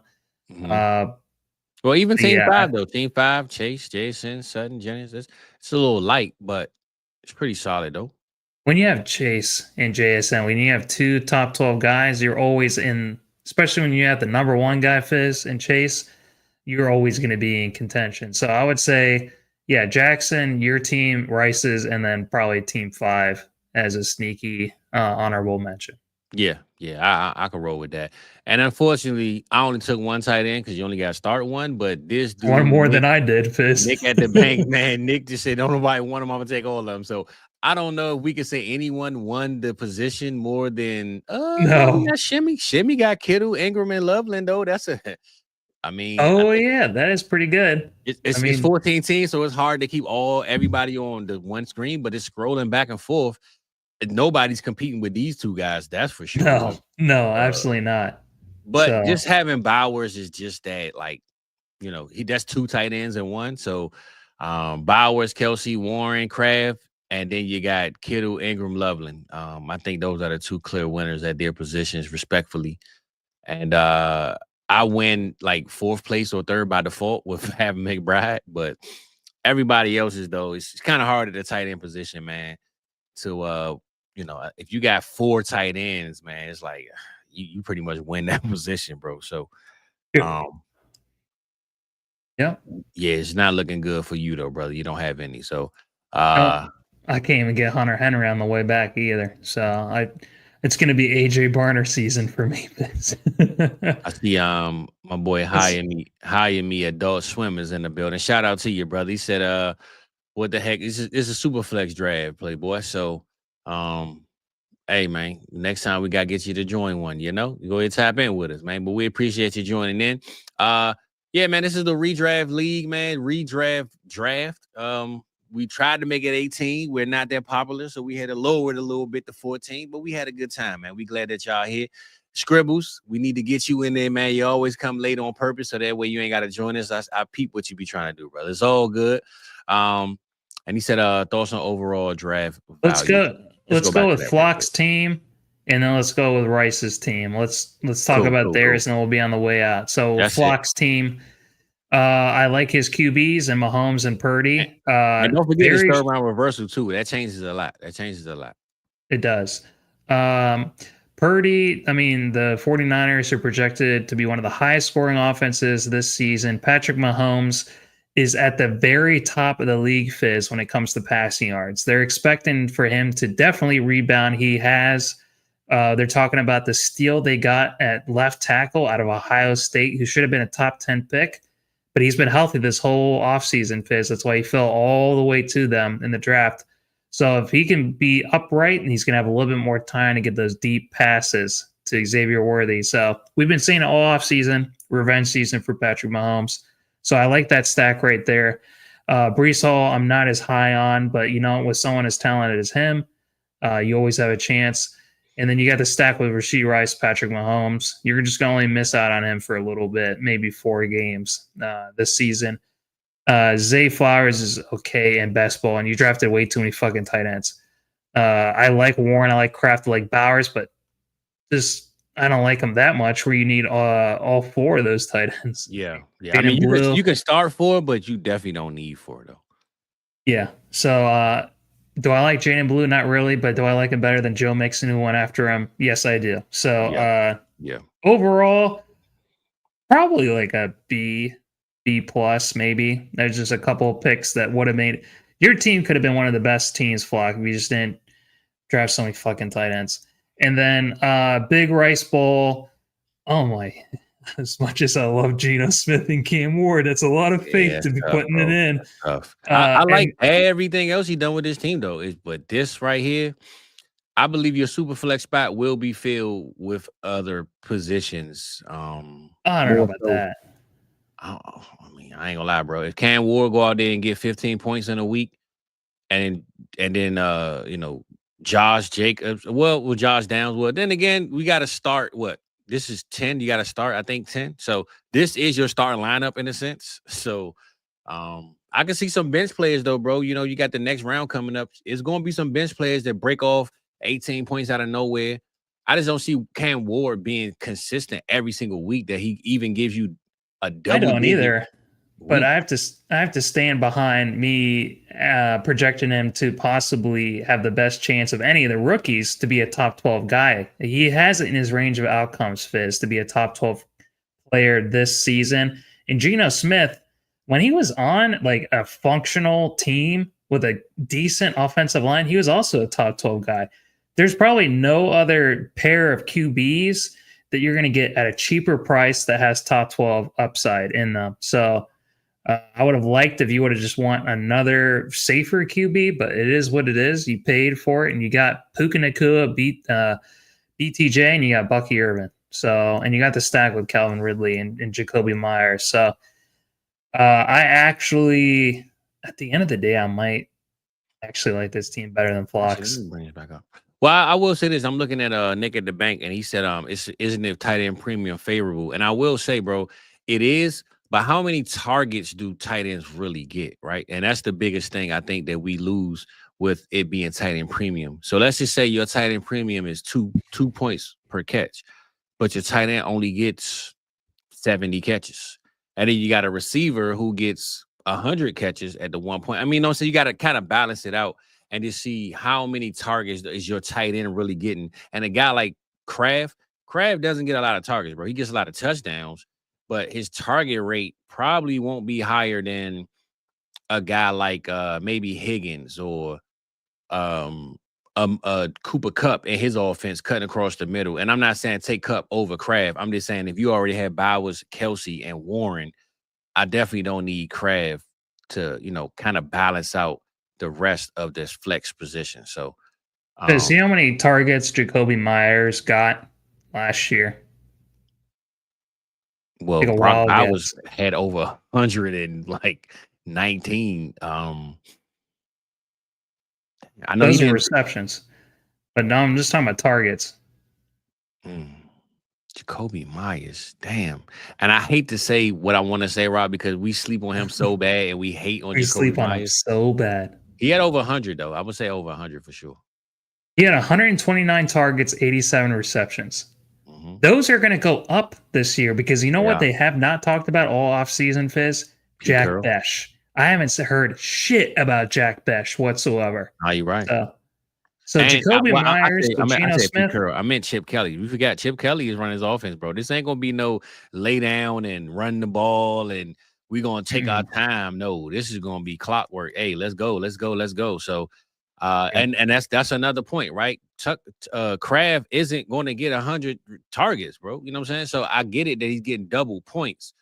Well, even Team 5, though. Team 5, Chase, Jason, Sutton, Jennings. It's a little light, but it's pretty solid, though. When you have Chase and JSN, when you have 2 top 12 guys, you're always in, especially when you have the number 1 guy, Fizz, and Chase, you're always going to be in contention. So I would say, yeah, Jackson, your team, Rice's, and then probably Team 5 as a sneaky honorable mention. Yeah, I can roll with that. And unfortunately, I only took 1 tight end because you only got to start 1. But this dude, one more than I did, Fizz. Nick at the bank, man. Nick just said, "Don't nobody want him. I'm gonna take all of them." So I don't know if we could say anyone won the position more than no. Shimmy. Shimmy got Kittle, Ingram, and Loveland though. That's a. I mean, yeah, that is pretty good. It's 14 teams, so it's hard to keep everybody on the one screen, but it's scrolling back and forth. Nobody's competing with these 2 guys, that's for sure. No, absolutely not. But just having Bowers is just that, like, you know, that's 2 tight ends in 1. So Bowers, Kelsey, Warren, Kraft, and then you got Kittle, Ingram, Loveland. I think those are the 2 clear winners at their positions, respectfully. And I win like 4th place or 3rd by default with having McBride, but everybody else's though, it's kind of hard at the tight end position, man, to if you got 4 tight ends, man, it's like you pretty much win that position, bro. So, Yeah. yeah, it's not looking good for you though, brother. You don't have any. So, I can't even get Hunter Henry on the way back either. So it's going to be AJ Barner season for me. I see my boy hire me Adult Swim is in the building. Shout out to you, brother. He said, what the heck? It's a Superflex draft, Playboy. So hey man, next time we gotta get you to join one, you go ahead and tap in with us, man. But we appreciate you joining in. Yeah, man, this is the redraft league, man. Redraft draft. We tried to make it 18. We're not that popular, so we had to lower it a little bit to 14, but we had a good time, man. We glad that y'all here. Scribbles, we need to get you in there, man. You always come late on purpose, so that way you ain't got to join us. I peep what you be trying to do, brother. It's all good. And he said, thoughts on overall draft value. Let's go with Flock's team, and then let's go with Rice's team. Let's talk about theirs, and we'll be on the way out. So Flock's team, I like his QBs and Mahomes and Purdy. And don't forget his third round reversal too. That changes a lot. It does. Purdy, I mean, the 49ers are projected to be one of the highest scoring offenses this season. Patrick Mahomes is at the very top of the league, Fizz, when it comes to passing yards. They're expecting for him to definitely rebound. He has. They're talking about the steal they got at left tackle out of Ohio State, who should have been a top 10 pick, but he's been healthy this whole offseason, Fizz. That's why he fell all the way to them in the draft. So if he can be upright, and he's going to have a little bit more time to get those deep passes to Xavier Worthy. So we've been seeing it all offseason, revenge season for Patrick Mahomes. So I like that stack right there. Breece Hall, I'm not as high on, but with someone as talented as him, you always have a chance. And then you got the stack with Rashee Rice, Patrick Mahomes. You're just going to only miss out on him for a little bit, maybe 4 games this season. Zay Flowers is okay in best ball, and you drafted way too many fucking tight ends. I like Warren, I like Kraft, I like Bowers, but just I don't like them that much where you need all 4 of those tight ends. Yeah. I mean, you can start 4, but you definitely don't need 4 though. Yeah. So do I like Jaden Blue? Not really, but do I like him better than Joe Mixon, who went after him? Yes, I do. So overall, probably like a B plus, maybe. There's just a couple of picks that would have made your team could have been one of the best teams, Flock, if you just didn't draft so many fucking tight ends. And then Big Rice Bowl. Oh my, as much as I love Geno Smith and Cam Ward, that's a lot of faith to be putting it in. I like everything else he done with his team though. But this right here, I believe your super flex spot will be filled with other positions. I don't know about that. I mean, I ain't gonna lie, bro. If Cam Ward go out there and get 15 points in a week, and then Josh Jacobs, with Josh Downs, then again, we got to start what? This is 10. You got to start, I think, 10. So this is your starting lineup in a sense. So I can see some bench players though, bro. You got the next round coming up. It's going to be some bench players that break off 18 points out of nowhere. I just don't see Cam Ward being consistent every single week that he even gives you a double. I don't either. But I have to stand behind me projecting him to possibly have the best chance of any of the rookies to be a top 12 guy. He has it in his range of outcomes, Fizz, to be a top 12 player this season. And Geno Smith, when he was on like a functional team with a decent offensive line, he was also a top 12 guy. There's probably no other pair of QBs that you're going to get at a cheaper price that has top 12 upside in them. So I would have liked if you would have just want another safer QB, but it is what it is. You paid for it, and you got Puka Nacua, BTJ, and you got Bucky Irvin. So, and you got the stack with Calvin Ridley and Jacoby Myers. So, I actually, at the end of the day, I might actually like this team better than Flocks. Bring it back up. Well, I will say this. I'm looking at Nick at the bank, and he said, isn't it tight end premium favorable? And I will say, bro, it is. But how many targets do tight ends really get, right? And that's the biggest thing I think that we lose with it being tight end premium. So let's just say your tight end premium is two points per catch, but your tight end only gets 70 catches. And then you got a receiver who gets 100 catches at the 1 point. I mean, so you got to kind of balance it out. and just see how many targets is your tight end really getting. And a guy like Kraft doesn't get a lot of targets, bro. He gets a lot of touchdowns, but his target rate probably won't be higher than a guy like maybe Higgins or Cooper Kupp in his offense cutting across the middle. And I'm not saying take Kupp over Kraft. I'm just saying if you already have Bowers, Kelsey, and Warren, I definitely don't need Kraft to, kind of balance out the rest of this flex position. So, see how many targets Jacoby Myers got last year? Well, Brock Bowers had over 119. I know those are receptions, but no, I'm just talking about targets. Jacoby Myers, damn. And I hate to say what I want to say, Rob, because we sleep on him so bad and we hate on Jacoby Myers. On him so bad. He had over 100, though. I would say over 100 for sure. He had 129 targets, 87 receptions. Mm-hmm. Those are going to go up this year because you know what they have not talked about all offseason, Fizz? Jack Besh. I haven't heard shit about Jack Besh whatsoever. Oh, you're right. So Jacoby Myers, Geno Smith. I meant Chip Kelly. We forgot Chip Kelly is running his offense, bro. This ain't gonna be no lay down and run the ball and we're gonna take our time. No, this is gonna be clockwork. Hey, let's go. So and that's another point, right? Kraft isn't gonna get 100 targets, bro. You know what I'm saying? So I get it that he's getting double points,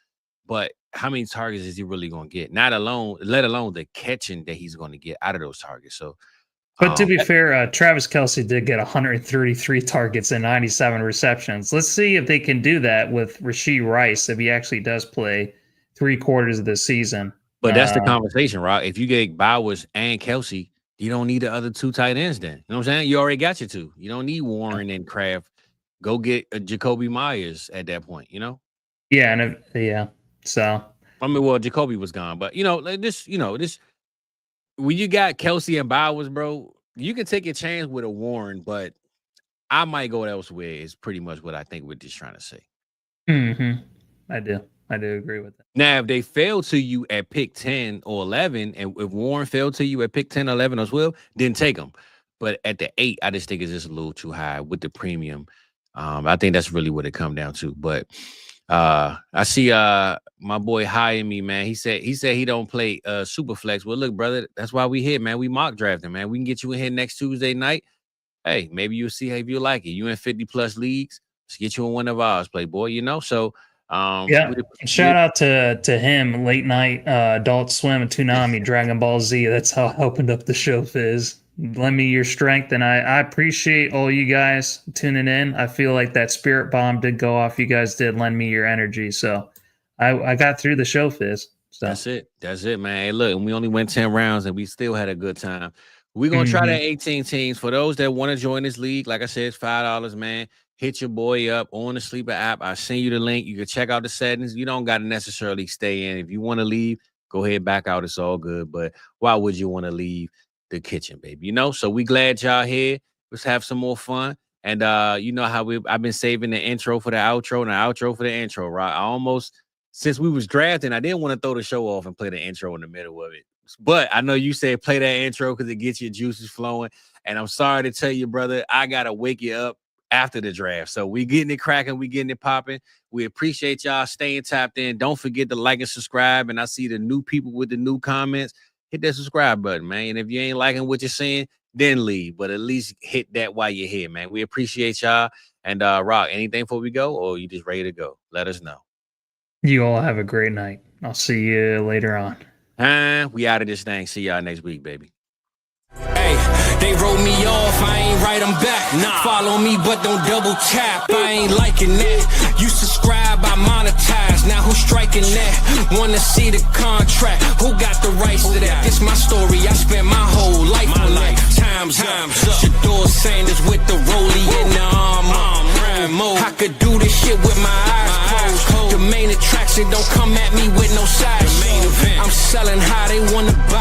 but how many targets is he really gonna get? Let alone the catching that he's gonna get out of those targets. So but to be fair, Travis Kelce did get 133 targets and 97 receptions. Let's see if they can do that with Rashee Rice if he actually does play 3/4 of the season. But that's the conversation, right? If you get Bowers and Kelce, you don't need the other two tight ends then. You know what I'm saying? You already got your two. You don't need Warren and Kraft. Go get Jacoby Myers at that point, Yeah, So I mean, well, Jacoby was gone, but this when you got Kelce and Bowers, bro, you can take a chance with a Warren, but I might go elsewhere. Is pretty much what I think we're just trying to say. Mm-hmm. I do agree with that. Now, if they fail to you at pick 10 or 11, and if Warren failed to you at pick 10, 11 as well, then take them. But at the 8, I just think it's just a little too high with the premium. I think that's really what it come down to. But I see my boy hiring me, man. He said he don't play Superflex. Well, look, brother, that's why we here, man. We mock drafting, man. We can get you in here next Tuesday night. Hey, maybe you'll see if you like it. You in 50+ leagues. Let's get you in one of ours, Playboy. So shout out to him, late night Adult Swim and Toonami, Dragon Ball Z. That's how I opened up the show, Fizz. Lend me your strength, and I appreciate all you guys tuning in. I feel like that spirit bomb did go off. You guys did lend me your energy, so I got through the show, Fizz. So that's it, man. Hey, look, and we only went 10 rounds, and we still had a good time. We're gonna try that 18 teams. For those that want to join this league, like I said, it's $5, man. Hit your boy up on the Sleeper app. I'll send you the link. You can check out the settings. You don't got to necessarily stay in. If you want to leave, go ahead, back out. It's all good. But why would you want to leave the kitchen, baby? So we glad y'all here. Let's have some more fun. And you know how I've been saving the intro for the outro and the outro for the intro, right? Since we was drafting, I didn't want to throw the show off and play the intro in the middle of it. But I know you said play that intro because it gets your juices flowing. And I'm sorry to tell you, brother, I got to wake you up after the draft. So we getting it cracking. We getting it popping. We appreciate y'all staying tapped in. Don't forget to like and subscribe. And I see the new people with the new comments. Hit that subscribe button, man. And if you ain't liking what you're seeing, then leave. But at least hit that while you're here, man. We appreciate y'all. And Rock, anything before we go, or you just ready to go? Let us know. You all have a great night. I'll see you later on. We out of this thing. See y'all next week, baby. Hey, they wrote me off, I ain't write them back. Nah. Follow me, but don't double tap. I ain't liking that. You subscribe, I monetize. Now who's striking that? Wanna see the contract? Who got the rights to that? This my story. I spent my whole life on that. Time's up. Shador Sanders with the rollie in the armor. I could do this shit with my eyes closed. The main attraction don't come at me with no side. I'm selling how they wanna buy.